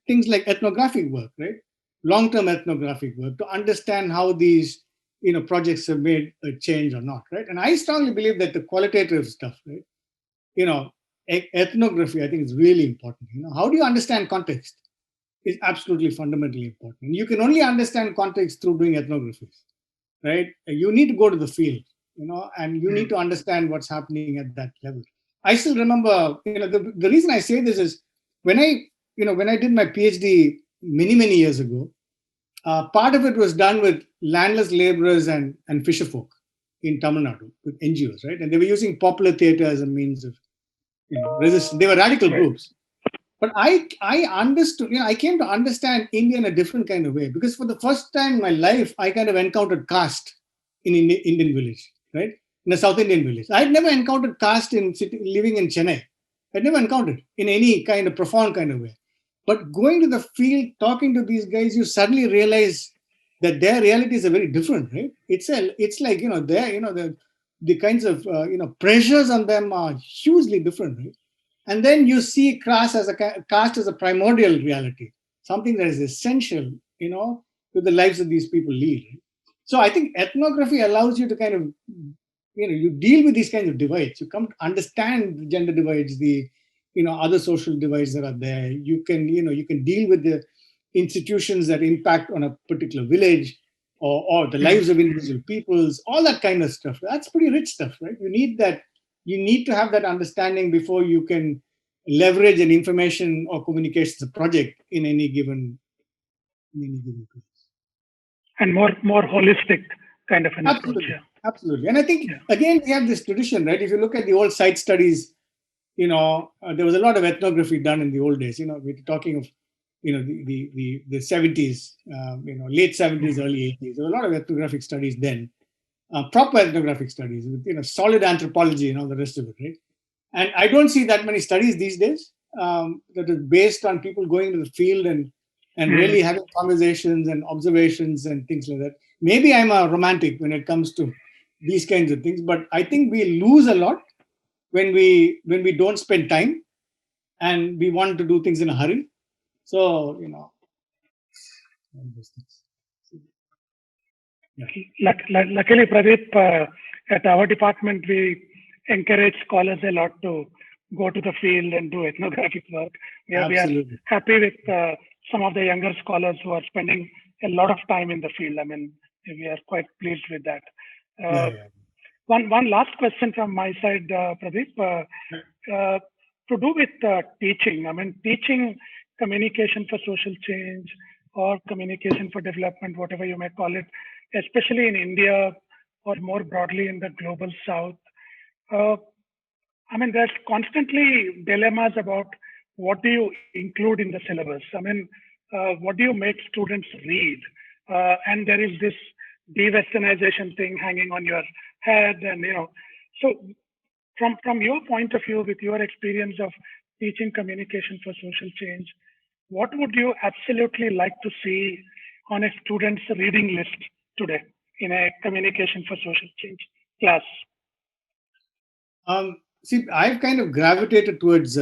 things like ethnographic work, right? Long-term ethnographic work to understand how these projects have made a change or not, right? And I strongly believe that the qualitative stuff, right? Ethnography, I think, is really important. How do you understand context is absolutely fundamentally important. You can only understand context through doing ethnographies, right? You need to go to the field, and you need to understand what's happening at that level. I still remember, the reason I say this is when I did my PhD many years ago, part of it was done with landless laborers and fisherfolk in Tamil Nadu with NGOs, right? And they were using popular theater as a means of resistance. They were radical groups. But I understood, I came to understand India in a different kind of way, because for the first time in my life, I kind of encountered caste in Indian village, right? In a South Indian village. I'd never encountered caste living in Chennai. I'd never encountered in any kind of profound kind of way. But going to the field, talking to these guys, you suddenly realize that their realities are very different, right? It's like, the kinds of, pressures on them are hugely different, right? And then you see caste as a primordial reality, something that is essential, to the lives that these people lead. So I think ethnography allows you to kind of, you deal with these kinds of divides. You come to understand the gender divides, the, other social divides that are there. You can deal with the institutions that impact on a particular village, or the lives of individual peoples, all that kind of stuff. That's pretty rich stuff, right? You need to have that understanding before you can leverage an information or communications project in any given place. And more holistic kind of an Absolutely. approach. Yeah. Absolutely. And I think, again, we have this tradition, right? If you look at the old site studies, there was a lot of ethnography done in the old days. We're talking of, the 70s, late 70s, early 80s. There were a lot of ethnographic studies then. Proper ethnographic studies with solid anthropology and all the rest of it, right? And I don't see that many studies these days that is based on people going to the field and really having conversations and observations and things like that. Maybe I'm a romantic when it comes to these kinds of things, but I think we lose a lot when we don't spend time and we want to do things in a hurry. So Luckily, Pradip, at our department, we encourage scholars a lot to go to the field and do ethnographic work. We are happy with some of the younger scholars who are spending a lot of time in the field. I mean, we are quite pleased with that. One last question from my side, Pradip, to do with teaching. I mean, teaching communication for social change or communication for development, whatever you may call it, especially in India or more broadly in the global South. I mean, there's constantly dilemmas about what do you include in the syllabus? I mean, what do you make students read? And there is this de-Westernization thing hanging on your head. And, so from your point of view, with your experience of teaching communication for social change, what would you absolutely like to see on a student's reading list today in a communication for social change class? See, I've kind of gravitated towards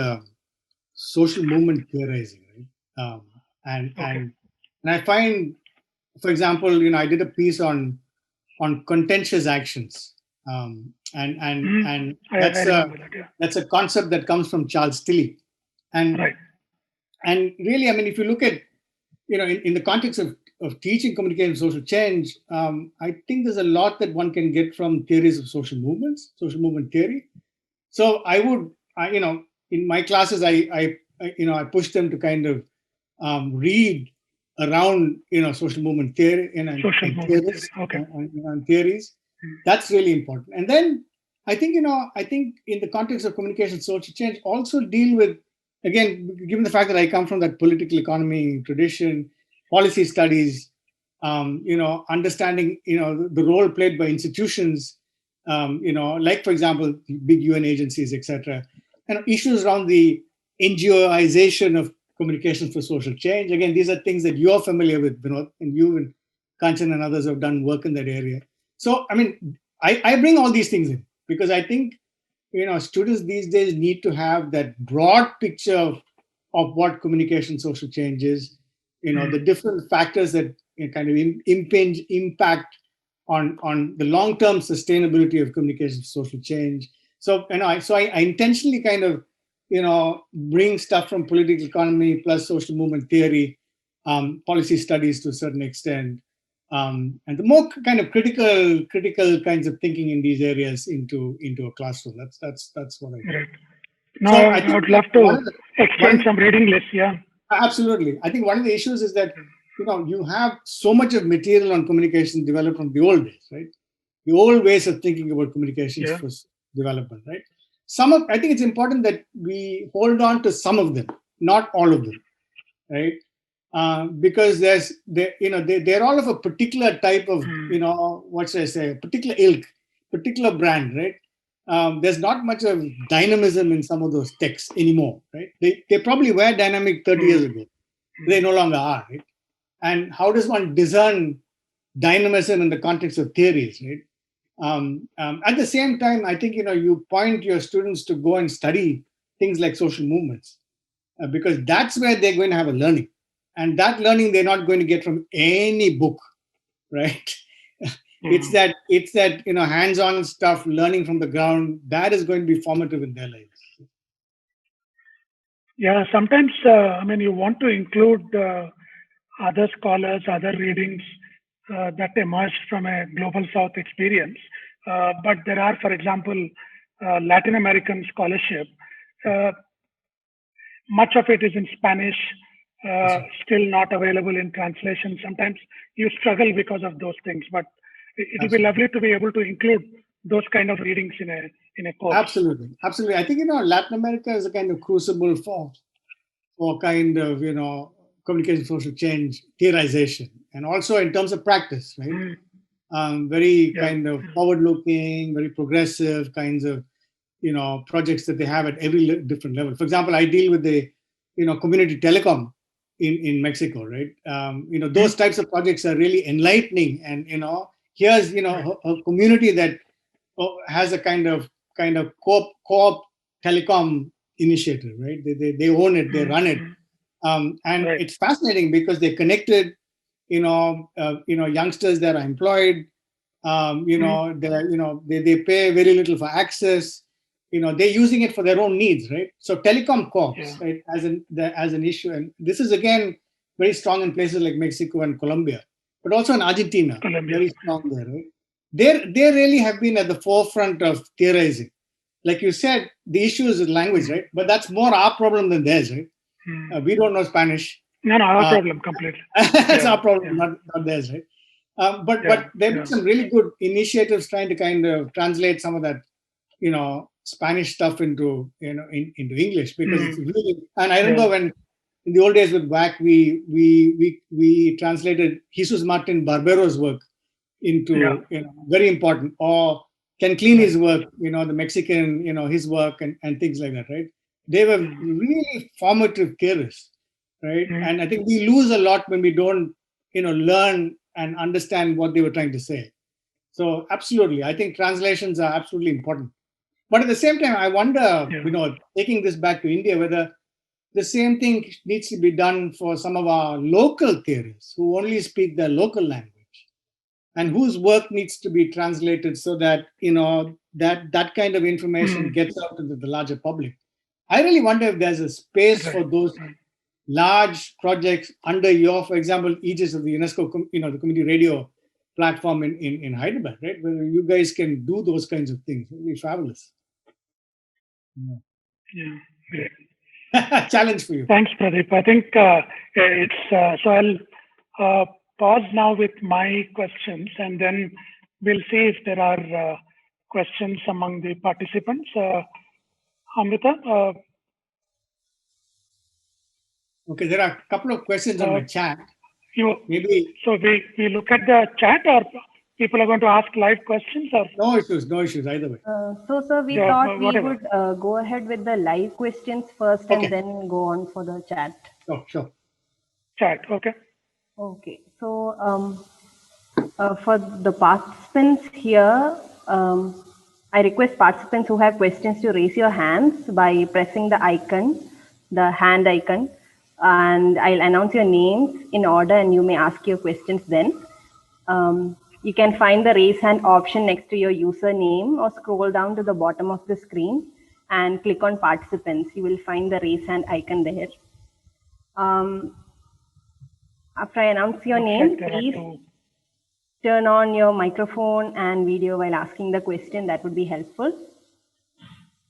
social movement theorizing, right? And I find, for example, I did a piece on contentious actions, and that's a concept that comes from Charles Tilly, and really, I mean, if you look at, in the context of teaching communication social change, I think there's a lot that one can get from theories of social movements, social movement theory. So I would, in my classes, I push them to kind of read around, social movement theory and theories. That's really important. And then I think in the context of communication social change, also deal with, again, given the fact that I come from that political economy tradition, policy studies, understanding, the role played by institutions, like, for example, big UN agencies, etc., and issues around the NGOization of communication for social change. Again, these are things that you're familiar with, Vinod, and you and Kanchan and others have done work in that area. So, I mean, I bring all these things in because I think, students these days need to have that broad picture of what communication social change is, the different factors that kind of impact on the long-term sustainability of communication social change. So, I intentionally kind of, bring stuff from political economy plus social movement theory, policy studies to a certain extent, and the more kind of critical kinds of thinking in these areas into a classroom. That's what I do. Right. No, so I would love to extend some reading lists. Yeah, absolutely. I think one of the issues is that you have so much of material on communication developed from the old days, right? the old ways of thinking about communications Yeah. for development, right? I think it's important that we hold on to some of them, not all of them, right? Because they're all of a particular type of, what should I say, particular ilk, particular brand, right? There's not much of dynamism in some of those texts anymore, right? They probably were dynamic 30 years ago. They no longer are, right? And how does one discern dynamism in the context of theories, right? At the same time, I think, you point your students to go and study things like social movements, because that's where they're going to have a learning. And that learning they're not going to get from any book, right? It's that hands-on stuff, learning from the ground, that is going to be formative in their lives. Yeah, sometimes, you want to include other scholars, other readings that emerged from a global South experience. But there are, for example, Latin American scholarship. Much of it is in Spanish, still not available in translation. Sometimes you struggle because of those things, but it will be lovely to be able to include those kind of readings in a course. Absolutely. I think, Latin America is a kind of crucible for kind of, communication social change, theorization, and also in terms of practice, right? Very kind of forward-looking, very progressive kinds of, projects that they have at every different level. For example, I deal with the, community telecom in Mexico, right? Those types of projects are really enlightening, and here's a community that has a kind of co-op telecom initiative, right? They own it, they run it, and it's fascinating because they connected, youngsters that are employed, they pay very little for access. They're using it for their own needs, right? So telecom co-ops, right, as an issue, and this is again very strong in places like Mexico and Colombia, but also in Argentina, very strong there, right? They really have been at the forefront of theorizing. Like you said, the issue is with language, right? But that's more our problem than theirs, right? We don't know Spanish. No, our problem completely. That's our problem, not theirs, right? But there have been some really good initiatives trying to kind of translate some of that, Spanish stuff into into English, because it's really. And I remember when in the old days with WAC, we translated Jesus Martin Barbero's work into very important, or Ken Cleaney's work, the Mexican, his work and things like that, right? They were really formative theorists, right? And I think we lose a lot when we don't, learn and understand what they were trying to say. So absolutely, I think translations are absolutely important. But at the same time, I wonder, taking this back to India, whether the same thing needs to be done for some of our local theorists who only speak their local language, and whose work needs to be translated so that that kind of information gets out into the larger public. I really wonder if there's a space for those large projects under your, for example, aegis of the UNESCO, the community radio platform in Hyderabad, right? Where you guys can do those kinds of things. It would be fabulous. Yeah, great. Challenge for you. Thanks, Pradip. I think it's so. I'll pause now with my questions, and then we'll see if there are questions among the participants. Amrita. Okay, there are a couple of questions on the chat. Maybe. So we look at the chat, or people are going to ask live questions, or no issues either way. So sir, we thought we would go ahead with the live questions first, and then go on for the chat. Oh, sure. Chat, okay. Okay, so for the participants here, I request participants who have questions to raise your hands by pressing the icon, the hand icon, and I'll announce your names in order, and you may ask your questions then. You can find the raise hand option next to your username, or scroll down to the bottom of the screen and click on participants. You will find the raise hand icon there. After I announce your name, please turn on your microphone and video while asking the question. That would be helpful.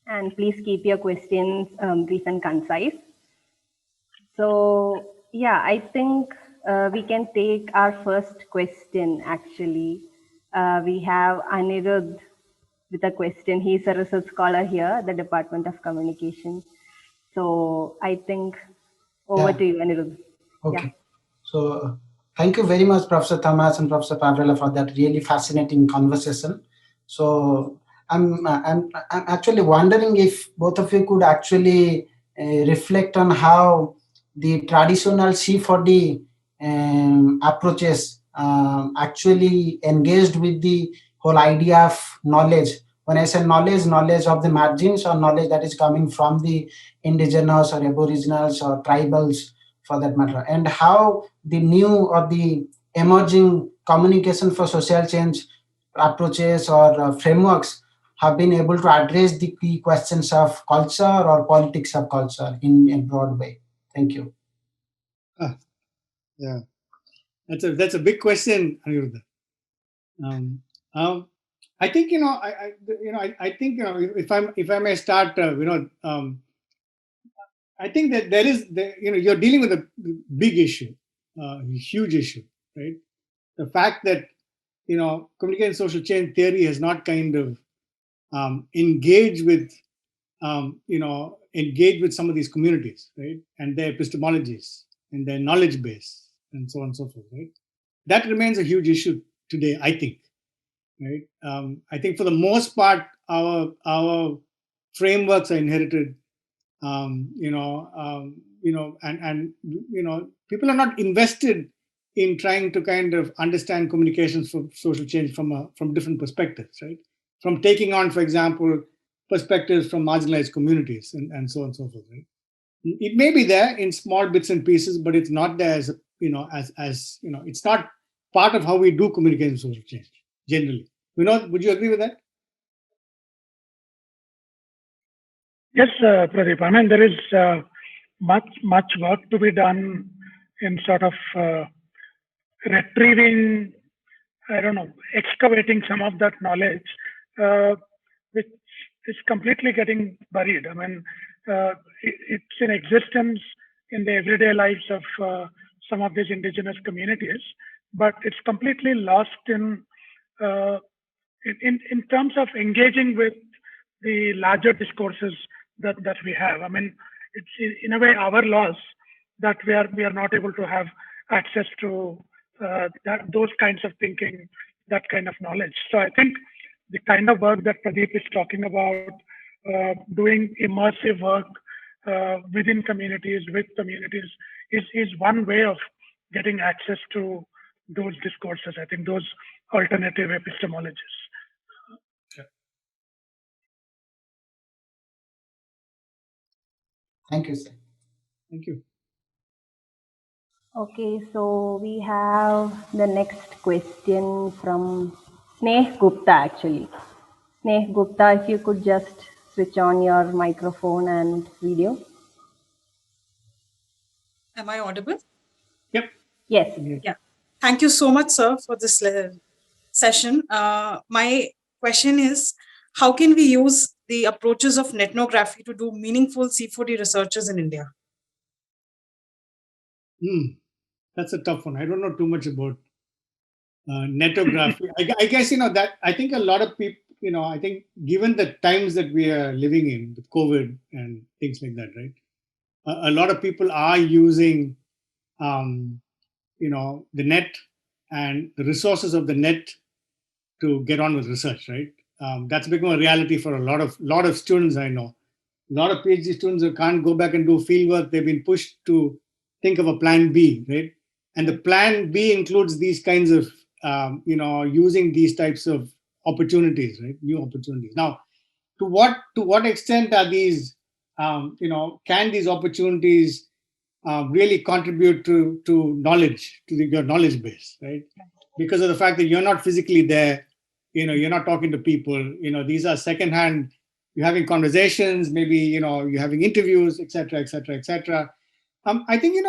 And please keep your questions brief and concise. So, yeah, I think we can take our first question, actually. We have Anirudh with a question. He's a research scholar here at the Department of Communication. So I think over to you, Anirudh. Okay. Yeah. So thank you very much, Professor Thomas and Professor Pavarala, for that really fascinating conversation. So I'm actually wondering if both of you could actually reflect on how the traditional C4D approaches actually engaged with the whole idea of knowledge. When I say knowledge, knowledge of the margins or knowledge that is coming from the indigenous or aboriginals or tribals for that matter, and how the new or the emerging communication for social change approaches or frameworks have been able to address the key questions of culture or politics of culture in a broad way. Thank you. Yeah, that's a big question, Aniruddha. I think I think if I may start, I think that you're dealing with a big issue, huge issue, right? The fact that communication social change theory has not kind of engaged with some of these communities, right, and their epistemologies and their knowledge base and so on and so forth, right? That remains a huge issue today, I think, right? I think for the most part, our frameworks are inherited, and people are not invested in trying to kind of understand communications for social change from different perspectives, right? From taking on, for example, perspectives from marginalized communities and so on and so forth, right? It may be there in small bits and pieces, but it's not there as it's not part of how we do communication social change generally. Vinod, would you agree with that? Yes, Pradip. I mean, there is much work to be done in sort of retrieving, excavating some of that knowledge, which is completely getting buried. I mean, it's in existence in the everyday lives of some of these indigenous communities, but it's completely lost in terms of engaging with the larger discourses that we have. I mean, it's in a way our loss that we are not able to have access to those kinds of thinking, that kind of knowledge. So I think the kind of work that Pradip is talking about, doing immersive work within communities, with communities, is one way of getting access to those discourses. I think those alternative epistemologies. Thank you, sir. Thank you. Okay, so we have the next question from Sneh Gupta, actually. Sneh Gupta, if you could just switch on your microphone and video. Am I audible? Yep. Yes. Yeah. Thank you so much, sir, for this session. My question is, how can we use the approaches of nethnography to do meaningful C4D researches in India? That's a tough one. I don't know too much about netography. I guess, that I think a lot of people, I think given the times that we are living in with COVID and things like that, right? A lot of people are using, the net and the resources of the net to get on with research, right? That's become a reality for a lot of students I know. A lot of PhD students who can't go back and do field work, they've been pushed to think of a plan B, right? And the plan B includes these kinds of, using these types of opportunities, right? New opportunities. Now, to what extent are these, can these opportunities really contribute to knowledge, to your knowledge base, right? Because of the fact that you're not physically there, you're not talking to people, these are secondhand, you're having conversations, maybe, you're having interviews, etc., etc., etc. I think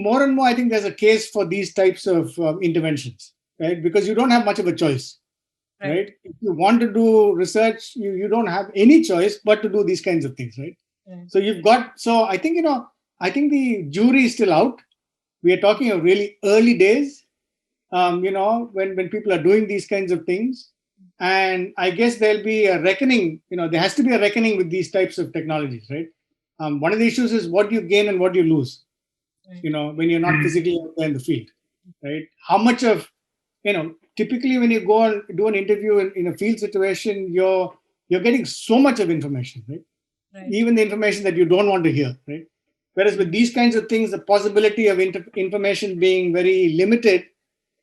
more and more, I think there's a case for these types of interventions, right? Because you don't have much of a choice, right? If you want to do research, you don't have any choice but to do these kinds of things, right? So I think, I think the jury is still out. We are talking of really early days. when people are doing these kinds of things. And I guess there'll be a reckoning, there has to be a reckoning with these types of technologies, right? One of the issues is what you gain and what you lose, when you're not physically out there in the field, right? How much of, typically when you go and do an interview in a field situation, you're getting so much of information, right? Even the information that you don't want to hear, right? Whereas with these kinds of things, the possibility of information being very limited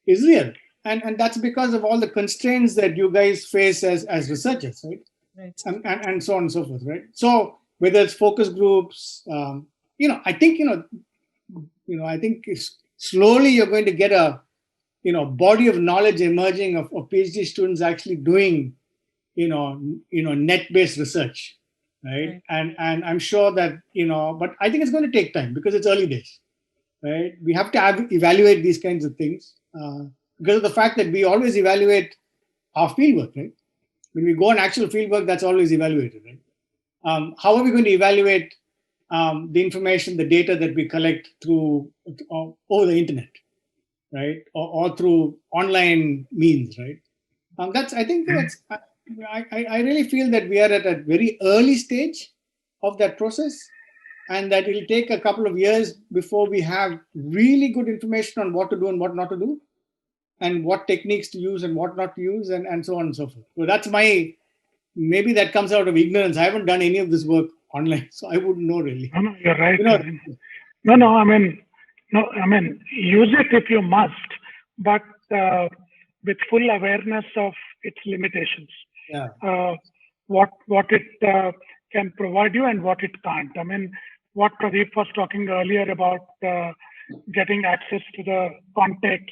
is real. And that's because of all the constraints that you guys face as researchers, right? And so on and so forth, right? So whether it's focus groups, I think, I think slowly you're going to get a, body of knowledge emerging of PhD students actually doing, net-based research, right? And I'm sure that, but I think it's going to take time because it's early days, right? We have to evaluate these kinds of things. Because of the fact that we always evaluate our fieldwork, right? When we go on actual fieldwork, that's always evaluated, right? How are we going to evaluate the information, the data that we collect through over the internet, right? Or through online means, right? I think that's, I really feel that we are at a very early stage of that process, and that it'll take a couple of years before we have really good information on what to do and what not to do, and what techniques to use and what not to use, and so on and so forth. So that's maybe that comes out of ignorance. I haven't done any of this work online, so I wouldn't know really. No, you're right. Use it if you must, but with full awareness of its limitations. Yeah. What it can provide you and what it can't. What Pradip was talking earlier about getting access to the context,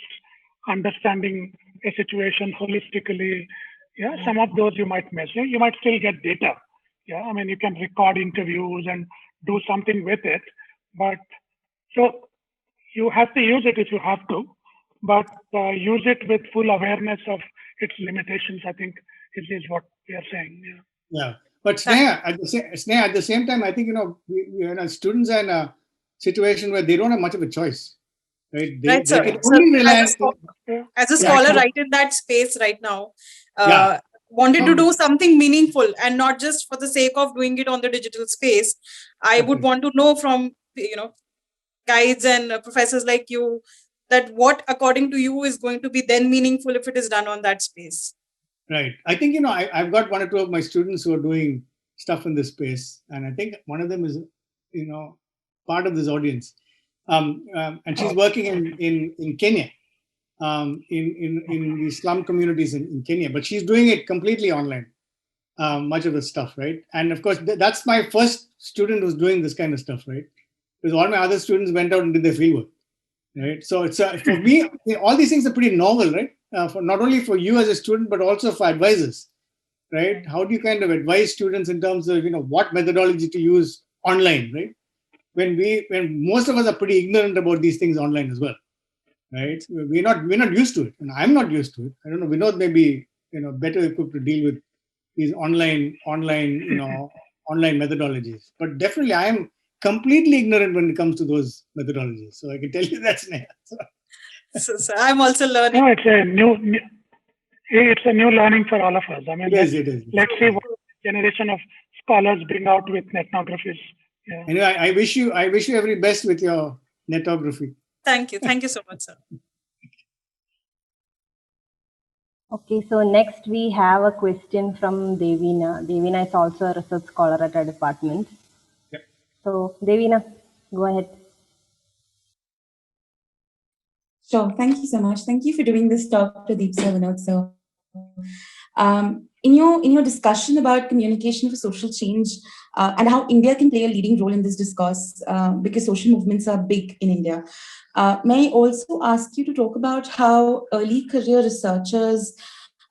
understanding a situation holistically. Yeah, some of those you might miss. You might still get data. Yeah, you can record interviews and do something with it. But so you have to use it if you have to, but use it with full awareness of its limitations. I think is what we are saying. Yeah. But Sneha, at the same time, I think students are in a situation where they don't have much of a choice. Right, right, sir. As a scholar, right in that space right now, wanted to do something meaningful and not just for the sake of doing it on the digital space. I would want to know from guides and professors like you that what, according to you, is going to be then meaningful if it is done on that space. Right. I think I've got one or two of my students who are doing stuff in this space, and I think one of them is part of this audience. And she's working in Kenya, in the slum communities in Kenya, but she's doing it completely online, much of the stuff, right? And of course, that's my first student who's doing this kind of stuff, right? Because all my other students went out and did their fieldwork, right? So it's for me, all these things are pretty novel, right? For not only for you as a student, but also for advisors, right? How do you kind of advise students in terms of what methodology to use online, right? When most of us are pretty ignorant about these things online as well, right? We're not used to it, and I'm not used to it. I don't know. Vinod may be better equipped to deal with these online methodologies, but definitely I am completely ignorant when it comes to those methodologies. So I can tell you that's Sneha. So I'm also learning. No, it's a new learning for all of us. It is. Let's see what generation of scholars bring out with netnographies. Yeah. Anyway, I wish you every best with your netography. Thank you so much, sir. Okay, so next we have a question from Devina. Devina is also a research scholar at our department. Yep. So Devina, go ahead. Sure. Thank you so much. Thank you for doing this talk, Pradip sir, Vinod sir. In your discussion about communication for social change and how India can play a leading role in this discourse because social movements are big in India, may I also ask you to talk about how early career researchers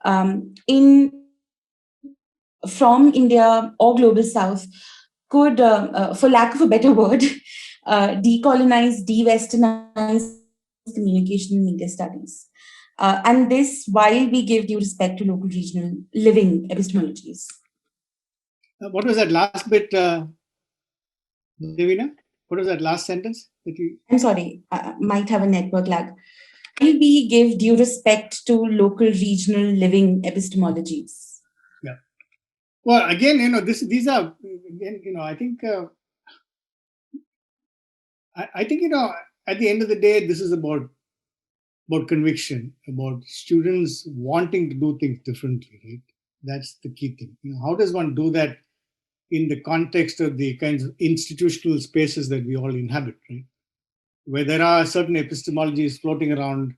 from India or Global South could, for lack of a better word, decolonize, de-Westernize communication in media studies. And this while we give due respect to local regional living epistemologies. What was that last bit, Devina? What was that last sentence that you? I'm sorry, I might have a network lag. we give due respect to local, regional living epistemologies? Yeah. Well, again, these are, again, I think, at the end of the day, this is about conviction, about students wanting to do things differently, right? That's the key thing. How does one do that in the context of the kinds of institutional spaces that we all inhabit, right? Where there are certain epistemologies floating around,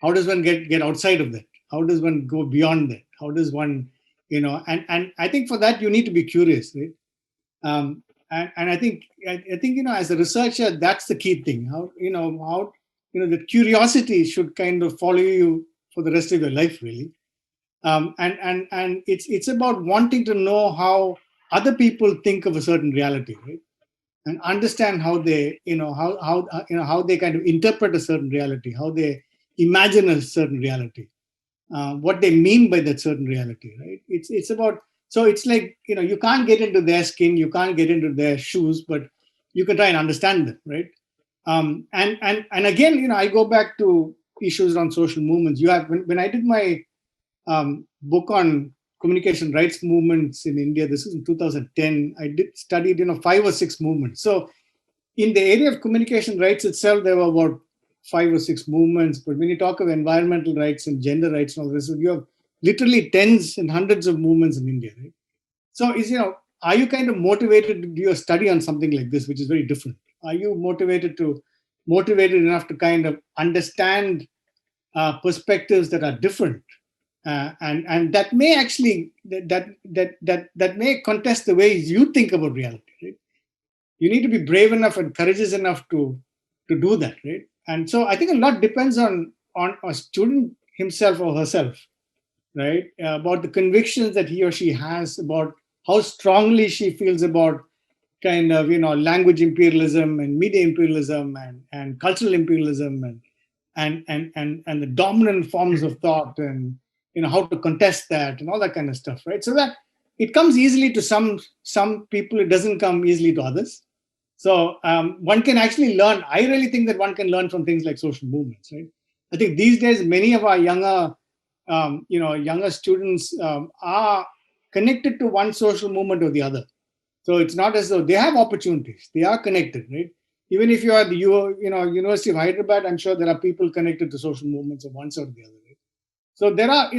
how does one get outside of that? How does one go beyond that? How does one, and I think for that you need to be curious, right? And I think as a researcher, that's the key thing. How the curiosity should kind of follow you for the rest of your life, really. And it's about wanting to know how other people think of a certain reality, right? And understand how they, how they kind of interpret a certain reality, how they imagine a certain reality, what they mean by that certain reality, right? It's about, so it's like, you can't get into their skin, you can't get into their shoes, but you can try and understand them, right? And again, I go back to issues around social movements. You have, when I did my book on communication rights movements in India, this is in 2010, I studied 5 or 6 movements. So in the area of communication rights itself, there were about 5 or 6 movements. But when you talk of environmental rights and gender rights and all this, you have literally tens and hundreds of movements in India, right? So are you kind of motivated to do a study on something like this, which is very different? Are you motivated enough to kind of understand perspectives that are different? And that may actually that may contest the way you think about reality, right? You need to be brave enough and courageous enough to do that, right? And so I think a lot depends on a student himself or herself, right? About the convictions that he or she has, about how strongly she feels about kind of language imperialism and media imperialism and cultural imperialism and the dominant forms of thought, and how to contest that and all that kind of stuff, right? So that it comes easily to some people, it doesn't come easily to others. So one can actually learn. I really think that one can learn from things like social movements, right? I think these days many of our younger students are connected to one social movement or the other. So it's not as though they have opportunities; they are connected, right? Even if you are the University of Hyderabad, I'm sure there are people connected to social movements of one sort or the other. Right? So there are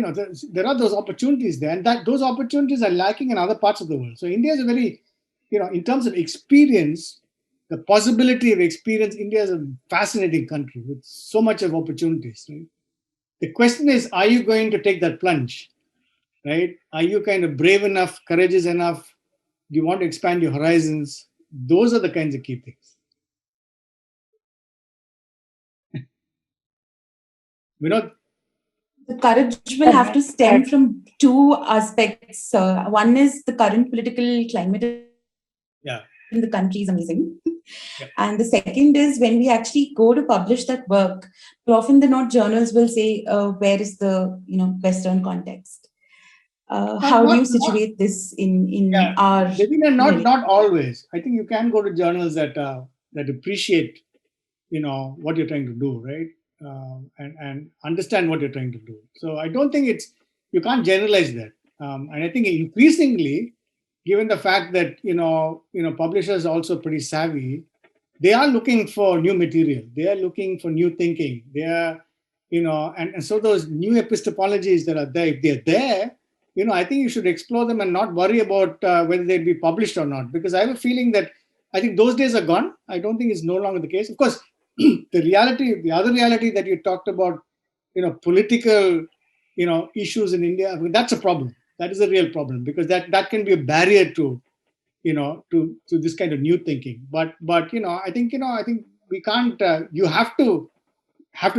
there are those opportunities there, and that those opportunities are lacking in other parts of the world. So India is a very, in terms of experience, the possibility of experience, India is a fascinating country with so much of opportunities. Right? The question is, are you going to take that plunge? Right? Are you kind of brave enough, courageous enough? Do you want to expand your horizons? Those are the kinds of key things. Vinod? The courage will have to stem from 2 aspects. One is the current political climate in the country is amazing. Yeah. And the second is when we actually go to publish that work, often the not journals will say, where is the Western context? How do you situate this in our... Not always. I think you can go to journals that appreciate, what you're trying to do, right? And understand what you're trying to do. So I don't think you can't generalize that. And I think increasingly, given the fact that, publishers are also pretty savvy, they are looking for new material. They are looking for new thinking. They are, and so those new epistemologies that are there, if they're there, I think you should explore them and not worry about whether they'll be published or not. Because I have a feeling that I think those days are gone. I don't think it's no longer the case. Of course, the other reality that you talked about, political, issues in India, I mean, that's a problem. That is a real problem, because that can be a barrier to this kind of new thinking. But I think we can't. You have to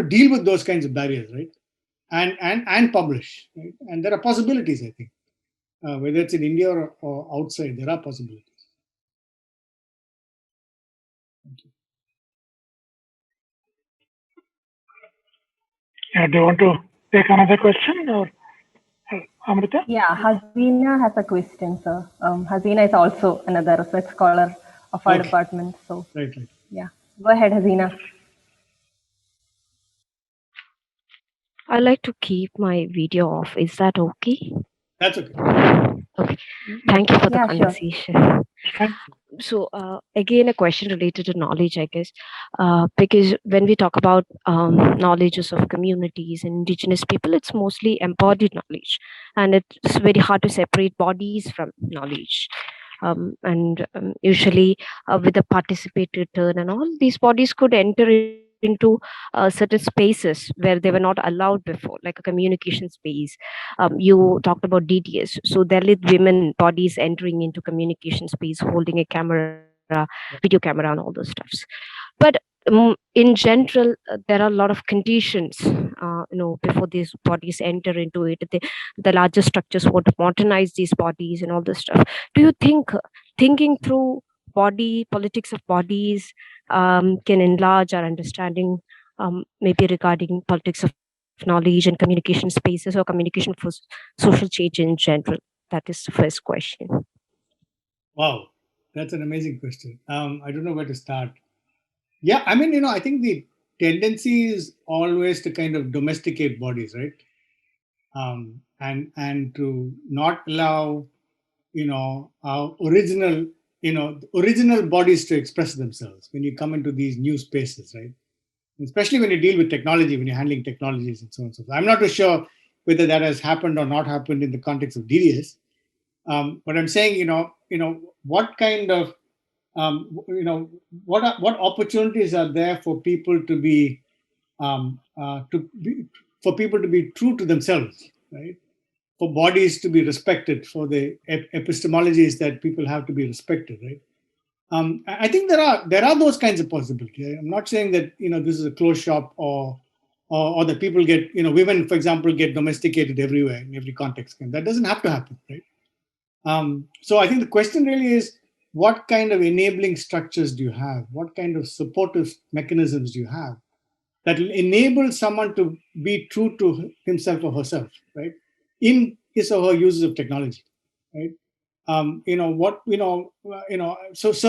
deal with those kinds of barriers, right? And publish, right? And there are possibilities. I think whether it's in India or outside, there are possibilities. Thank you. Do you want to take another question, or Amrita? Yeah, Hasina has a question, sir. Hasina is also another research scholar of our department. So, right. Yeah, go ahead, Hasina. I like to keep my video off. Is that okay? That's okay. Okay. Thank you for the Yeah, sure. conversation. So again, a question related to knowledge, I guess, because when we talk about knowledges of communities and indigenous people, it's mostly embodied knowledge, and it's very hard to separate bodies from knowledge. And usually, with the participatory turn and all, these bodies could enter into certain spaces where they were not allowed before, like a communication space. You talked about DTS, so Dalit women bodies entering into communication space, holding a camera, video camera, and all those stuffs. But in general, there are a lot of conditions, before these bodies enter into it. The larger structures want to modernize these bodies and all this stuff. Do you think thinking through politics of bodies can enlarge our understanding, maybe regarding politics of knowledge and communication spaces or communication for social change in general? That is the first question. Wow, that's an amazing question. I don't know where to start. Yeah, I mean, I think the tendency is always to kind of domesticate bodies, right? And to not allow, our original bodies to express themselves when you come into these new spaces, right? Especially when you deal with technology, when you're handling technologies and so on and so forth. I'm not too sure whether that has happened or not happened in the context of DDS. But I'm saying, what kind of, what opportunities are there for people to be, for people to be true to themselves, right? For bodies to be respected, for the epistemologies that people have to be respected, right? I think there are those kinds of possibilities. I'm not saying that this is a closed shop or that people get women, for example, get domesticated everywhere in every context. That doesn't have to happen, right? So I think the question really is, what kind of enabling structures do you have? What kind of supportive mechanisms do you have that will enable someone to be true to himself or herself, right? In his or her uses of technology, right? So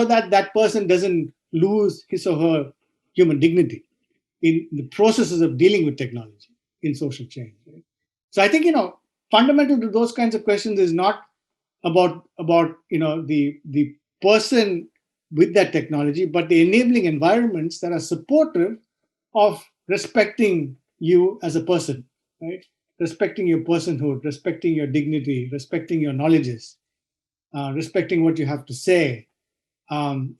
that that person doesn't lose his or her human dignity in the processes of dealing with technology in social change. Right? So I think fundamental to those kinds of questions is not about the person with that technology, but the enabling environments that are supportive of respecting you as a person, right? Respecting your personhood, respecting your dignity, respecting your knowledges, respecting what you have to say, and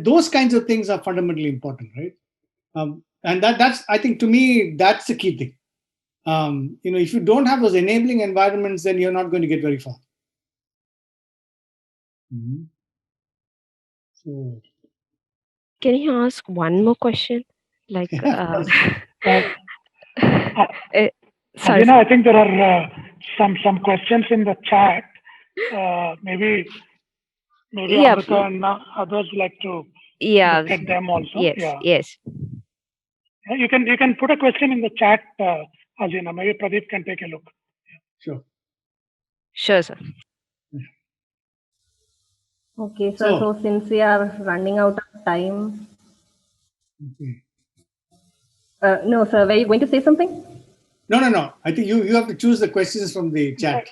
those kinds of things are fundamentally important, right? And that's, I think, to me, that's the key thing. If you don't have those enabling environments, then you're not going to get very far. Mm-hmm. So, can you ask one more question? Like, sorry, I think there are some questions in the chat. Maybe yeah, Amrita and others like to look at them also. Yes. Yeah, you can put a question in the chat, Azina. Maybe Pradip can take a look. Sure. Sure, sir. Okay, sir. So since we are running out of time. Okay. No, sir. Were you going to say something? No. I think you have to choose the questions from the chat.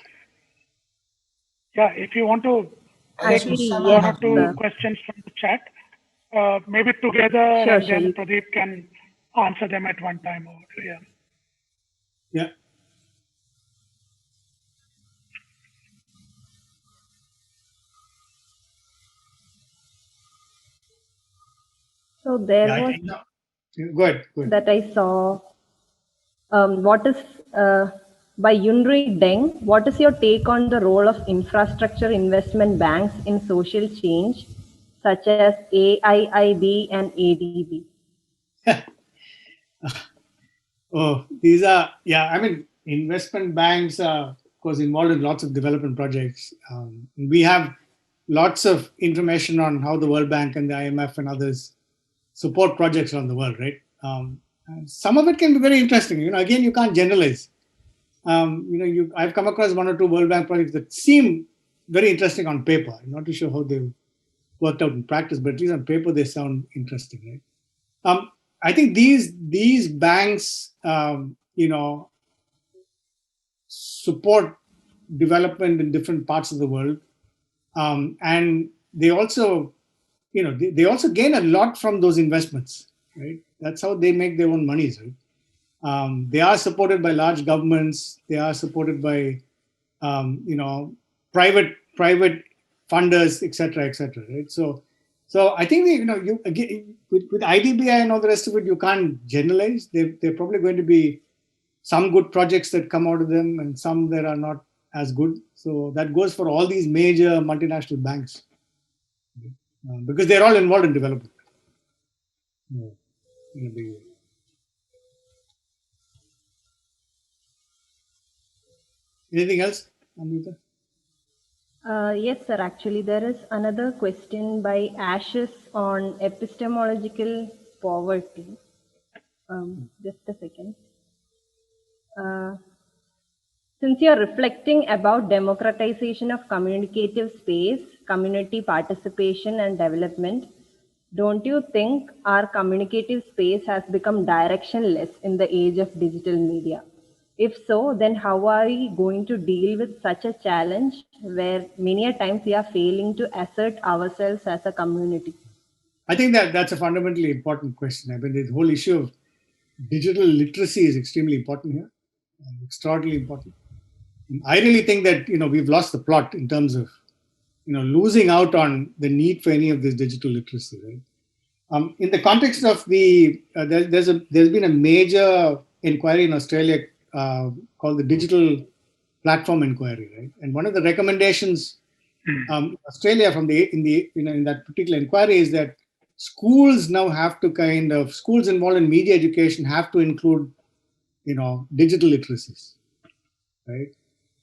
Yeah, if you want to Actually, one or two questions from the chat, maybe together, and then Pradip can answer them at one time. Yeah. So there was go ahead. That I saw. What is by Yunri Deng? What is your take on the role of infrastructure investment banks in social change, such as AIIB and ADB? These are, I mean, investment banks are, of course, involved in lots of development projects. We have lots of information on how the World Bank and the IMF and others support projects around the world, right? Some of it can be very interesting. Again, you can't generalize. I've come across one or two World Bank projects that seem very interesting on paper. I'm not too sure how they've worked out in practice, but at least on paper they sound interesting, right? I think these banks, support development in different parts of the world. And they also, they also gain a lot from those investments, right? That's how they make their own monies, right? They are supported by large governments. They are supported by, private funders, etc., right? So I think you again with IDBI and all the rest of it, you can't generalize. They're probably going to be some good projects that come out of them, and some that are not as good. So that goes for all these major multinational banks, because they're all involved in development. In a big way. Anything else, Amrita? Yes, sir. Actually, there is another question by Ashes on epistemological poverty. Just a second. Since you are reflecting about democratization of communicative space, community participation and development, don't you think our communicative space has become directionless in the age of digital media? If so, then how are we going to deal with such a challenge where many a times we are failing to assert ourselves as a community? I think that's a fundamentally important question. I mean, the whole issue of digital literacy is extremely important here, extraordinarily important. And I really think that we've lost the plot in terms of losing out on the need for any of this digital literacy, right? In the context of the there's been a major inquiry in Australia called the Digital Platform Inquiry, right? And one of the recommendations Australia in that particular inquiry is that schools now have to schools involved in media education have to include digital literacies, right?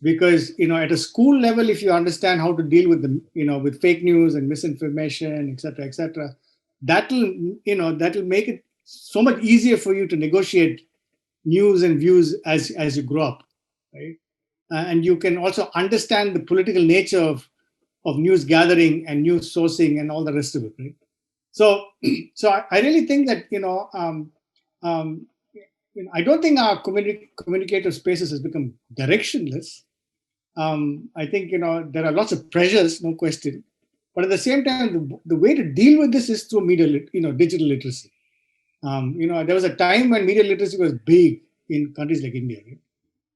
Because at a school level, if you understand how to deal with with fake news and misinformation, etc., that'll make it so much easier for you to negotiate news and views as you grow up, right? And you can also understand the political nature of news gathering and news sourcing and all the rest of it, right? So I really think that I don't think our communicative spaces has become directionless. I think there are lots of pressures, no question, but at the same time, the way to deal with this is through digital literacy. There was a time when media literacy was big in countries like India, right?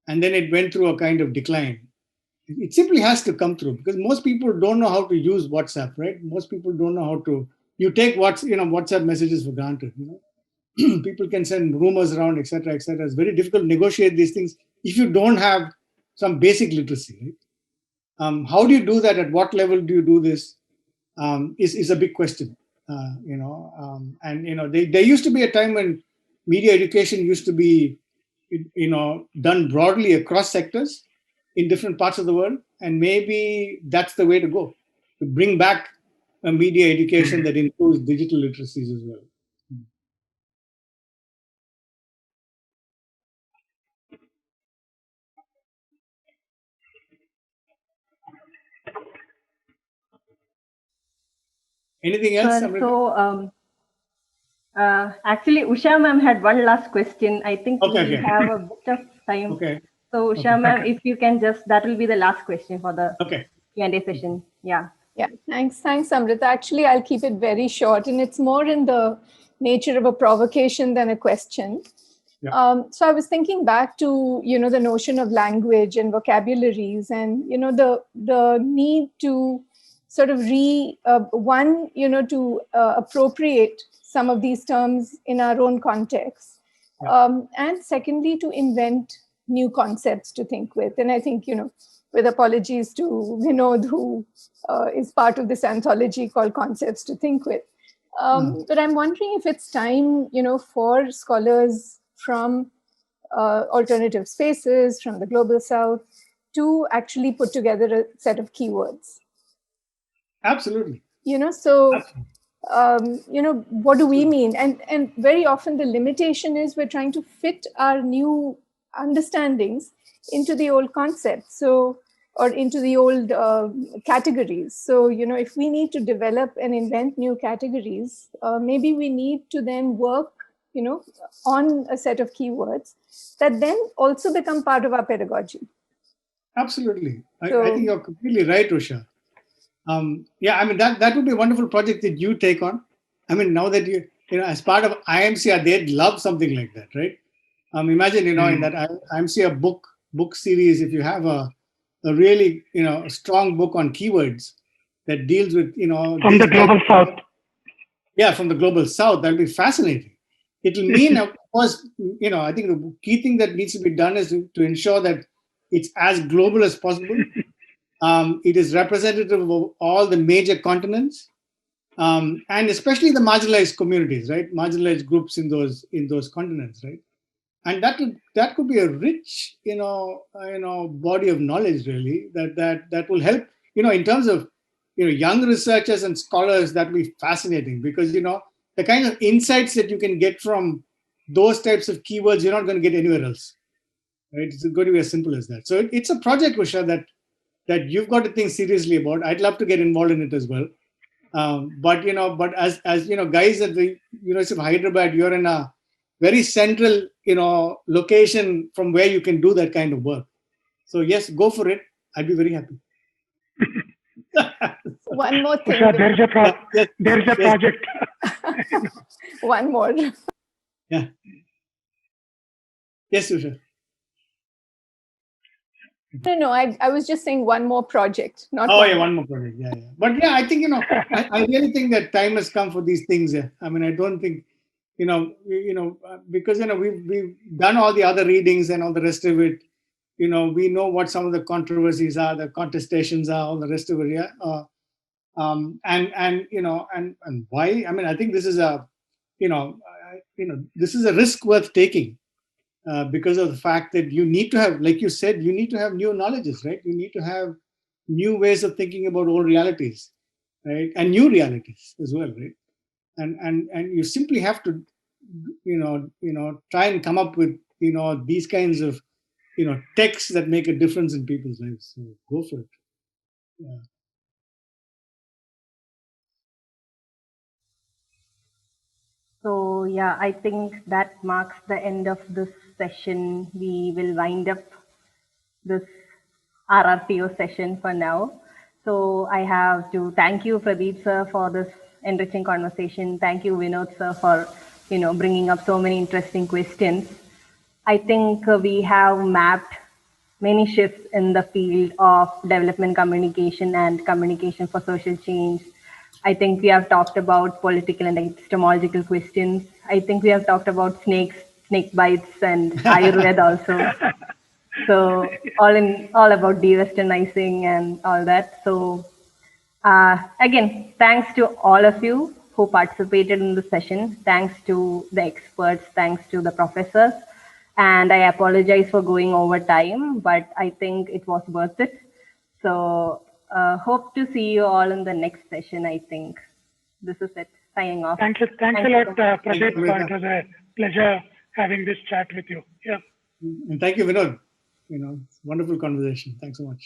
And then it went through a kind of decline. It simply has to come through because most people don't know how to use WhatsApp, right? Most people don't know how to. You take WhatsApp messages for granted. People can send rumors around, etc., etc. It's very difficult to negotiate these things if you don't have some basic literacy. Right? How do you do that? At what level do you do this? Is a big question. There used to be a time when media education used to be, done broadly across sectors in different parts of the world, and maybe that's the way to go, to bring back a media education that includes digital literacies as well. Anything else? Actually, Usha ma'am had one last question. I think we have a bit of time. Okay. So Usha ma'am, if you can that will be the last question for the Q&A session. Yeah. Yeah, thanks, Amrita. Actually, I'll keep it very short, and it's more in the nature of a provocation than a question. Yeah. So I was thinking back to the notion of language and vocabularies, and the need to sort of appropriate some of these terms in our own context, and secondly to invent new concepts to think with. And I think with apologies to Vinod, who is part of this anthology called Concepts to Think With. But I'm wondering if it's time, for scholars from alternative spaces, from the global south, to actually put together a set of keywords. Absolutely. What do we mean? And very often the limitation is we're trying to fit our new understandings into the old concepts, or into the old categories. So, if we need to develop and invent new categories, maybe we need to then work, on a set of keywords that then also become part of our pedagogy. Absolutely. I think you're completely right, Usha. Yeah, I mean, that would be a wonderful project that you take on. I mean, now that as part of IMCR, they'd love something like that, right? Imagine, in that IMCR book series, if you have a really, a strong book on keywords that deals with, from the global south. Yeah, from the global south, that'll be fascinating. It'll mean, of course, I think the key thing that needs to be done is to ensure that it's as global as possible. It is representative of all the major continents, and especially the marginalized communities, right? Marginalized groups in those continents, right? And that could be a rich, body of knowledge, really, that will help, in terms of, young researchers and scholars. That will be fascinating because, the kind of insights that you can get from those types of keywords, you're not going to get anywhere else, right? It's going to be as simple as that. So it's a project, Usha, that you've got to think seriously about. I'd love to get involved in it as well. But as guys at the University of Hyderabad, you're in a very central, location from where you can do that kind of work. So yes, go for it. I'd be very happy. One more thing. Usha, there's a project. One more. Yeah. Yes, Usha. No, I was just saying one more project. Not one more project. Yeah. But yeah, I think, I really think that time has come for these things. I mean, I don't think, because, we've done all the other readings and all the rest of it. We know what some of the controversies are, the contestations are, all the rest of it. Yeah. And why? I mean, I think this is this is a risk worth taking. Because of the fact that you need to have, like you said, you need to have new knowledges, right? You need to have new ways of thinking about old realities, right? And new realities as well, right? And you simply have to, try and come up with, these kinds of, texts that make a difference in people's lives. So go for it. Yeah. So yeah, I think that marks the end of this session. We will wind up this RRTO session for now. So I have to thank you, Pradip sir, for this enriching conversation. Thank you, Vinod sir, for bringing up so many interesting questions. I think we have mapped many shifts in the field of development communication and communication for social change. I think we have talked about political and epistemological questions. I think we have talked about snake bites and Ayurveda also. So all about de-westernizing and all that. So again, thanks to all of you who participated in the session. Thanks to the experts. Thanks to the professors. And I apologize for going over time, but I think it was worth it. So hope to see you all in the next session, I think. This is it. Signing off. Thanks a lot, Pradip. It was a pleasure having this chat with you. Yeah. And thank you, Vinod. It's a wonderful conversation. Thanks so much.